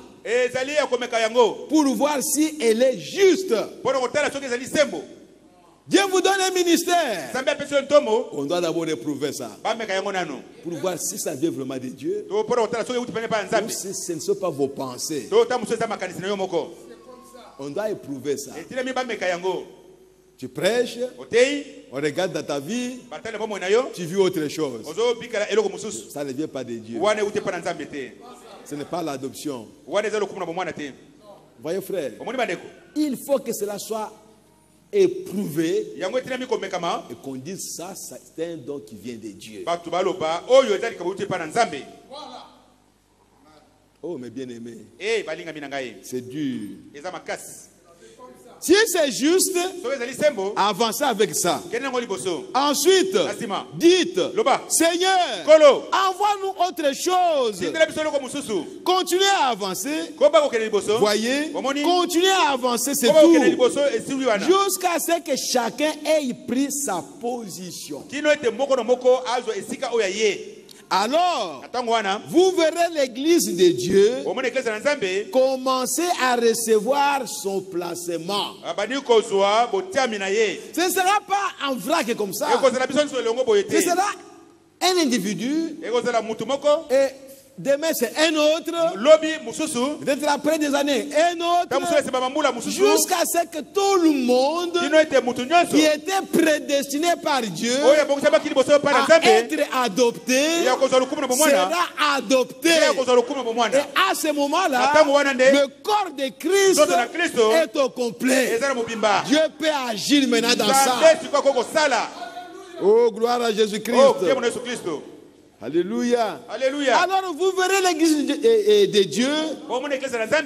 pour voir si elle est juste. Dieu vous donne un ministère. On doit d'abord éprouver ça pour voir si ça vient vraiment de Dieu ou si ce ne sont pas vos pensées. On doit éprouver ça. Tu prêches, on regarde dans ta vie, tu vis autre chose. Ça ne vient pas de Dieu. Ce n'est pas l'adoption. Voyez frère, il faut que cela soit éprouvé et qu'on dise ça, c'est un don qui vient de Dieu. Oh mes bien-aimés, c'est dur. Si c'est juste, avancez avec ça. Ensuite, dites, Seigneur, envoie-nous autre chose. Continuez à avancer. Voyez, continuez à avancer, c'est tout. Jusqu'à ce que chacun ait pris sa position. Alors, vous verrez l'église de Dieu commencer à recevoir son placement. Ce ne sera pas un vrac comme ça. Ce sera un individu et demain c'est un autre. Peut-être après des années, un autre. Jusqu'à ce que tout le monde qui était prédestiné par Dieu à être adopté sera adopté. Et à ce moment-là, le corps de Christ est au complet. Dieu peut agir maintenant dans ça. Oh, gloire à Jésus-Christ. Alléluia. Alléluia. Alors vous verrez l'église de Dieu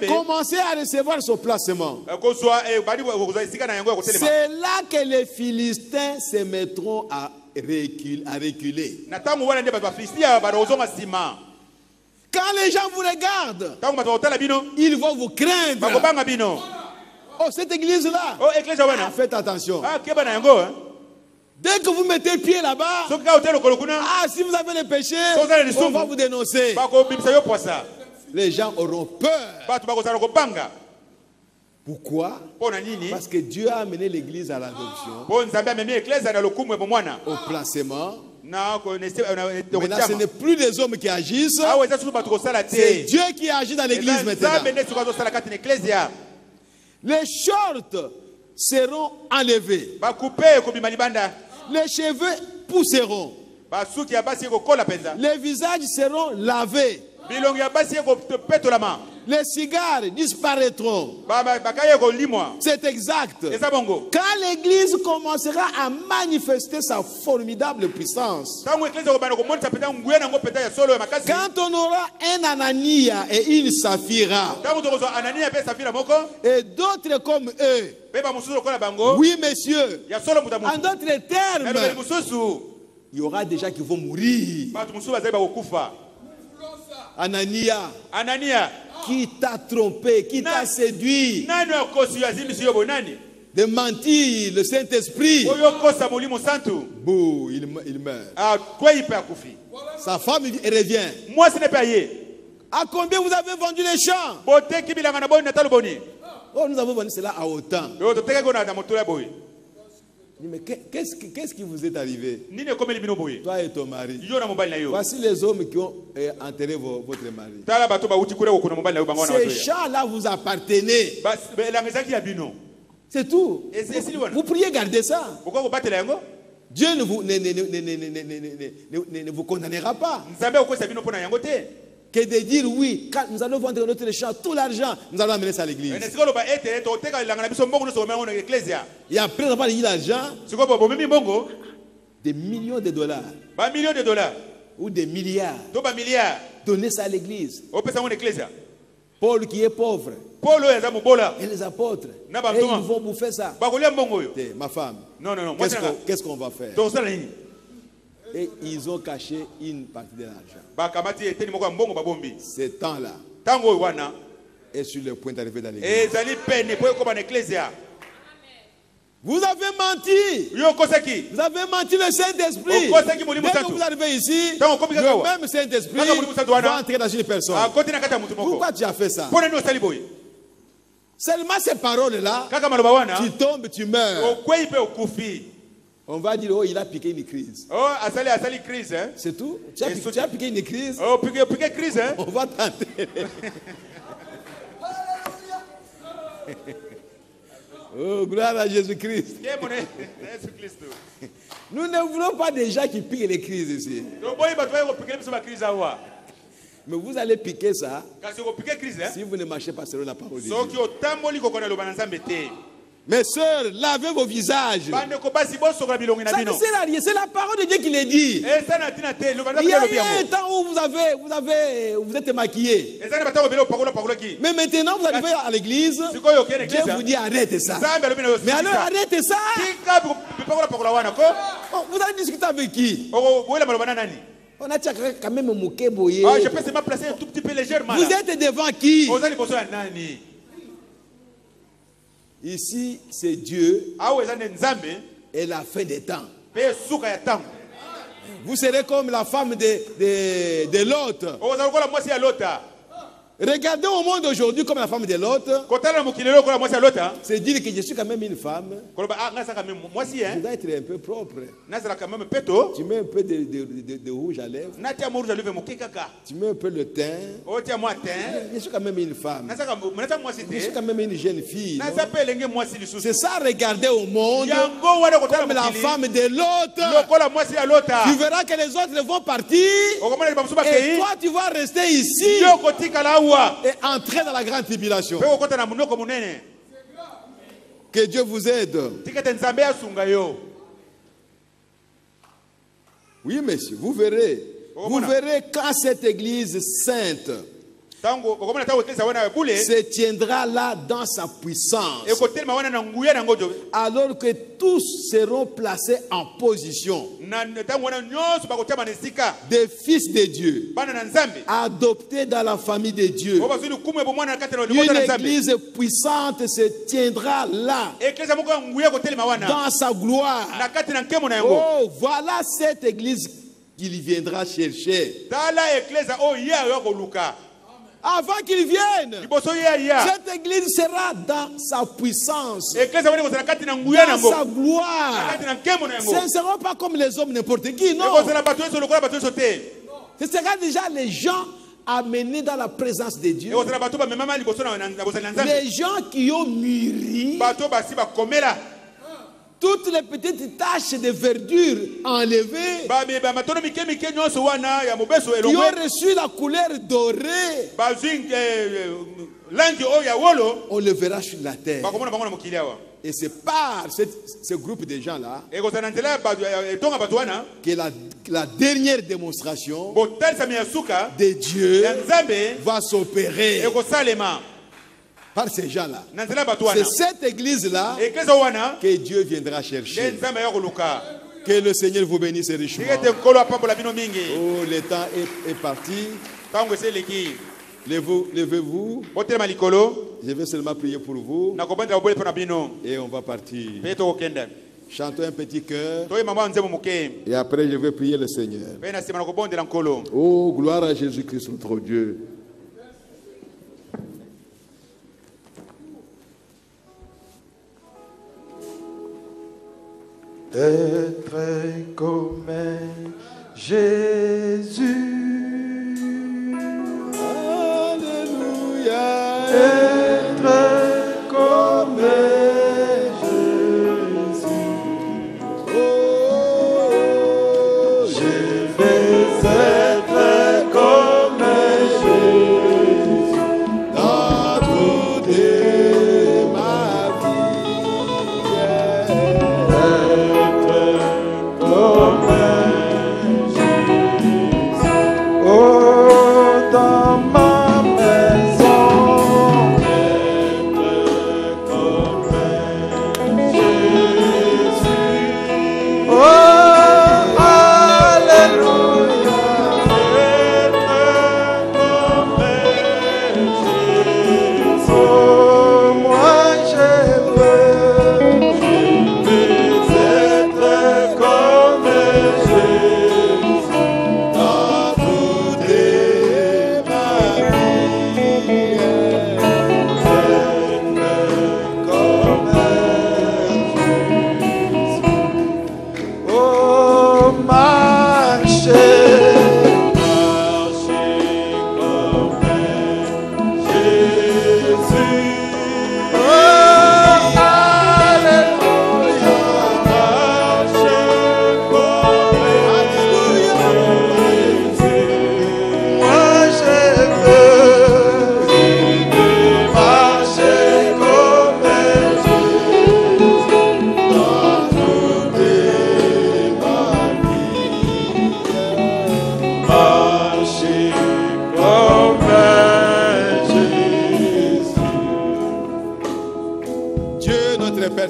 commencer à recevoir son placement. C'est là que les Philistins se mettront à reculer. Quand les gens vous regardent, ils vont vous craindre. Oh, cette église-là, faites attention. Dès que vous mettez pied là-bas, si vous avez des péchés, on va vous dénoncer. Les gens auront peur. Pourquoi? Parce que Dieu a amené l'église à l'adoption, au placement. Maintenant, ce n'est plus des hommes qui agissent, c'est Dieu qui agit dans l'église maintenant. Les shorts seront enlevés. Les cheveux pousseront. Les visages seront lavés. Les cigares disparaîtront. C'est exact. Quand l'église commencera à manifester sa formidable puissance, quand on aura un Anania et une Saphira et d'autres comme eux, oui messieurs, en d'autres termes, il y aura des gens qui vont mourir. Anania, qui t'a trompé, qui t'a séduit, de mentir, le Saint-Esprit. Bouh, il meurt. Sa femme revient. Moi, ce n'est pas yé. À combien vous avez vendu les champs? Oh, nous avons vendu cela à autant. Mais qu'est-ce qui vous est arrivé? Toi et ton mari. Voici les hommes qui ont enterré votre mari. Ces champs-là vous appartenaient. C'est tout. Vous pourriez garder ça. Dieu ne vous condamnera pas. Que de dire oui, quand nous allons vendre notre champ, tout l'argent, nous allons amener ça à l'église. Et après avoir eu l'argent, des millions de dollars, ou des milliards, donner ça à l'église. Paul qui est pauvre, et les apôtres, et ils vont bouffer ça. Ma femme, qu'est-ce qu'on va faire? Et ils ont caché une partie de l'argent. Ce temps-là est sur le point d'arriver dans l'église. Vous avez menti. Vous avez menti le Saint-Esprit. Dès que vous arrivez ici, le même Saint-Esprit va entrer dans une personne. Pourquoi tu as fait ça? Seulement ces paroles-là, tu tombes, tu meurs. On va dire, oh, il a piqué une crise. Oh, asali crise, hein? C'est tout. Tu as piqué une crise. Oh, piqué crise, hein? On va t'enterrer. Oh, gloire à Jésus-Christ. Nous ne voulons pas des gens qui piquent les crises ici. Mais vous allez piquer ça si vous ne marchez pas selon la parole de Dieu. Mes sœurs, lavez vos visages. Ça ne sert à rien, c'est la parole de Dieu qui le dit. Il y a eu un temps où vous êtes maquillés. Mais maintenant, vous arrivez à l'église, Dieu vous dit arrêtez ça. Mais alors arrêtez ça. Vous allez discuter avec qui? On a quand même moqué boyer. Je peux seulement placer un tout petit peu légèrement. Vous êtes devant qui? Ici, c'est Dieu et la fin des temps. Vous serez comme la femme de Lot. Regardez au monde aujourd'hui comme la femme de Lot. C'est dire que je suis quand même une femme. Je dois être un peu propre. Tu mets un peu de rouge à lèvres. Tu mets un peu le teint. Je suis quand même une femme. Je suis quand même une jeune fille. C'est ça, regarder au monde comme la femme de Lot. Tu verras que les autres vont partir. Et toi, tu vas rester ici. Et entrer dans la grande tribulation. Que Dieu vous aide. Oui, messieurs, vous verrez. Vous verrez quand cette église sainte se tiendra là dans sa puissance. Alors que tous seront placés en position des fils de Dieu, adoptés dans la famille de Dieu. Une église puissante se tiendra là dans sa gloire. Oh, voilà cette église qu'il viendra chercher. Avant qu'il vienne, cette église sera dans sa puissance, dans sa gloire. Ce ne seront pas comme les hommes n'importe qui, non. Ce sera déjà les gens amenés dans la présence de Dieu. Les gens qui ont mûri, toutes les petites taches de verdure enlevées, qui ont reçu la couleur dorée, on le verra sur la terre. Et c'est par ce groupe de gens-là que la dernière démonstration de Dieu va s'opérer. Par ces gens-là. C'est cette église-là que Dieu viendra chercher. Que le Seigneur vous bénisse richement. Oh, le temps est parti. Levez-vous. Je vais seulement prier pour vous. Et on va partir. Chantons un petit cœur. Et après, je vais prier le Seigneur. Oh, gloire à Jésus-Christ, notre Dieu. Être comme Jésus. Alléluia. Être comme Jésus. Oh, je vais être comme Jésus dans toute ma vie. Comme Jésus.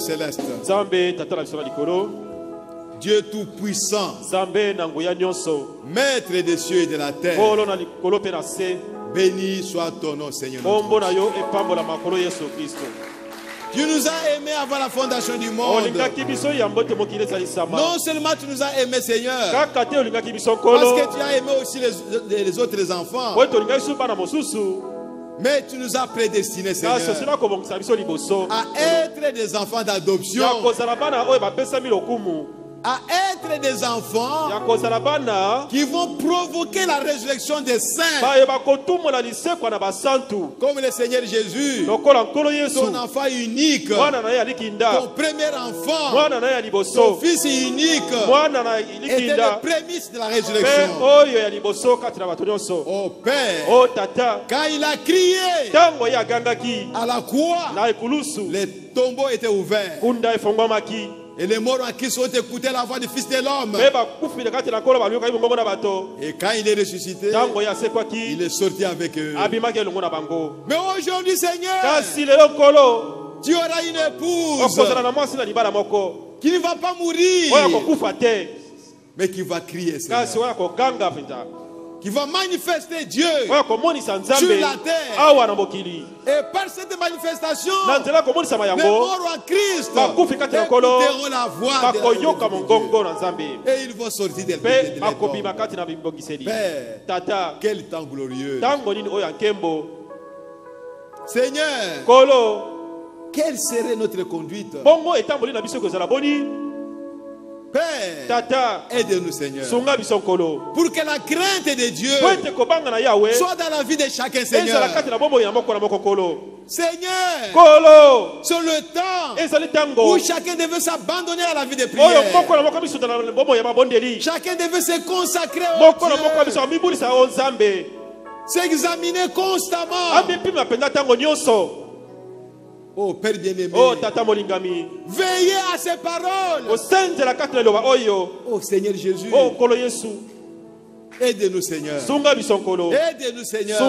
céleste, Dieu tout-puissant, Maître des cieux et de la terre, béni soit ton nom, Seigneur. Tu nous as aimés avant la fondation du monde. Non seulement tu nous as aimés, Seigneur, parce que tu as aimé aussi les autres enfants, mais tu nous as prédestinés, Seigneur, à être des enfants d'adoption, à être des enfants qui vont provoquer la résurrection des saints, comme le Seigneur Jésus, ton enfant unique, ton premier enfant, ton fils unique, était le prémisse de la résurrection. Oh Père, quand il a crié à la croix, les tombeaux étaient ouverts. Et les morts en Christ ont écouté la voix du Fils de l'homme. Et quand il est ressuscité, il est sorti avec eux. Mais aujourd'hui, Seigneur, tu auras une épouse qui ne va pas mourir, mais qui va crier, Seigneur, qui va manifester Dieu sur la terre. Et par cette manifestation, les morts en Christ écouteront la voix de Dieu. Et ils vont sortir de Père, quel temps glorieux. Seigneur, quelle serait notre conduite? Père, aide-nous, Seigneur, pour que la crainte de Dieu soit dans la vie de chacun, Seigneur. Seigneur, sur le temps où chacun devait s'abandonner à la vie de prière, chacun devait se consacrer au Dieu, s'examiner constamment. Oh Père bien-aimé, veillez à ces paroles. Oh Seigneur Jésus, aide-nous, Seigneur. Aide-nous, Seigneur,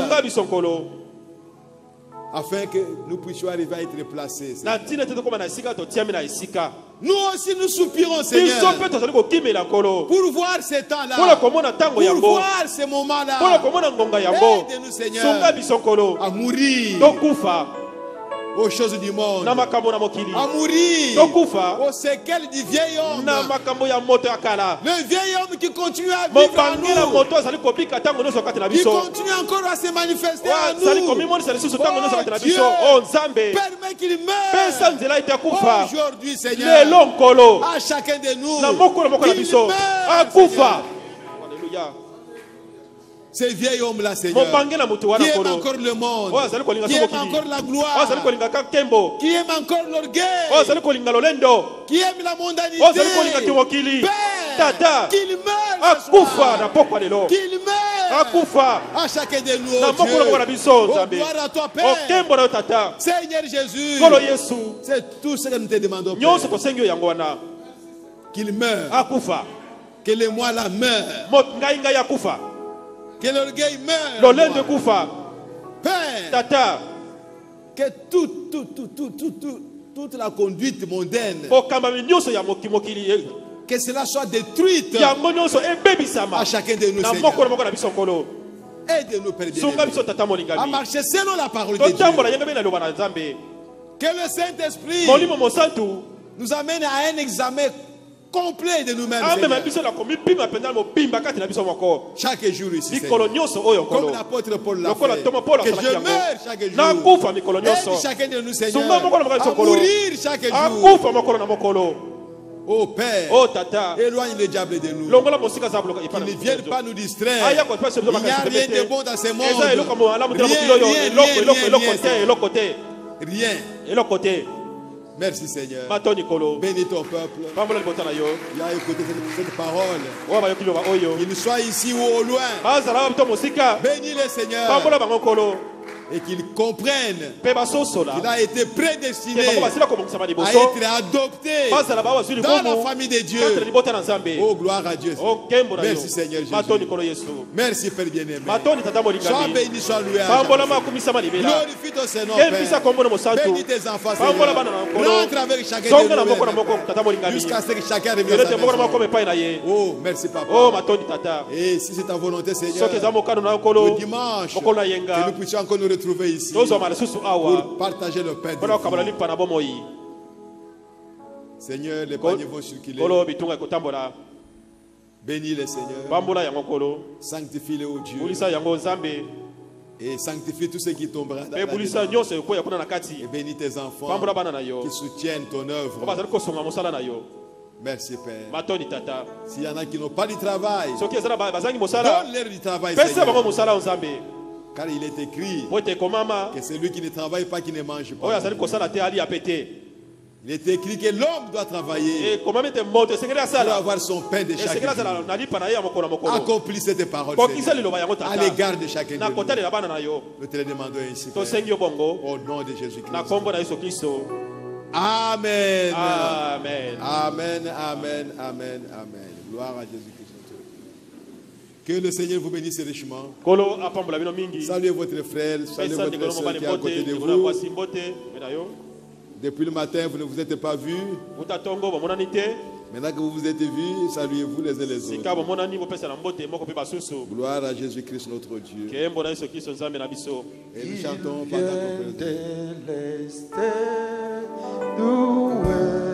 afin que nous puissions arriver à être placés. Nous aussi nous soupirons, Seigneur, pour voir ces temps-là, pour voir ces moments-là. Aide-nous, Seigneur, à mourir aux choses du monde, à mourir aux séquelles du vieil homme, le vieil homme qui continue à vivre en nous, qui continue encore à se manifester en nous. Oh Dieu, permets qu'il meure aujourd'hui, Seigneur, à chacun de nous, qu'il meure, Alléluia. Ces vieils hommes-là, Seigneur, qui aiment encore le monde, qui aiment encore la gloire, qui aiment encore l'orgueil, qui aiment la mondanité, Père, qu'ils meurent, qu'ils meurent à chacun de nous, oh Dieu. Oh, gloire à toi, Père. Seigneur Jésus, c'est tout ce que nous te demandons, Père. Qu'ils meurent, que les moi-là meurent, que l'orgueil meure. Père, que toute la conduite mondaine, que cela soit détruite à chacun de nous, Seigneur. Aide-nous, Père bien-aimé, à marcher selon la parole de Dieu. Que le Saint-Esprit nous amène à un examen complet de nous-mêmes, chaque jour ici, Seigneur. Comme l'apôtre Paul l'a fait, que je meurs chaque jour. Aide chacun de nous, Seigneur, à mourir chaque jour. Oh Père, éloigne le diable de nous, qu'il ne vienne pas nous distraire. Il n'y a rien de bon dans ce monde. Rien. Merci Seigneur. Bénis ton peuple. Il a écouté cette parole. Qu'il soit ici ou au loin. Bénis le Seigneur. et qu'ils comprennent qu'il a été prédestiné à être adopté dans la famille de Dieu. Oh, gloire à Dieu. Merci Seigneur Jésus. Merci Père bien-aimé. Sois béni, sois loué à Jésus. Glorifie ton Seigneur Père. Bénis tes enfants Seigneur. Rentre avec chacun de nous jusqu'à ce que chacun revienne à sa maison. Oh, merci Papa. Et si c'est ta volonté Seigneur, le dimanche, que nous puissions encore nous retrouver ici pour partager le pain de vie. Seigneur, les paniers vont circuler. Bénis les Seigneur. Sanctifie-les, ô Dieu. Et sanctifie tous ceux qui tomberont dans la vie. Et bénis tes enfants qui soutiennent ton œuvre. Merci Père. S'il y en a qui n'ont pas du travail, donne-leur du travail Seigneur. Car il est écrit que celui qui ne travaille pas, qui ne mange pas. Il est écrit que l'homme doit travailler pour avoir son pain de chaque jour. Accomplis cette parole à l'égard de chacun de nous. Nous te le demandons ainsi, Père, au nom de Jésus-Christ. Amen. Amen. Amen. Amen. Amen. Amen. Gloire à Jésus-Christ. Que le Seigneur vous bénisse richement. Saluez votre frère, saluez votre soeur qui est à côté de vous. Depuis le matin, vous ne vous êtes pas vus. Maintenant que vous vous êtes vus, saluez-vous les uns les autres. Gloire à Jésus-Christ notre Dieu. Et nous chantons pendant qu'on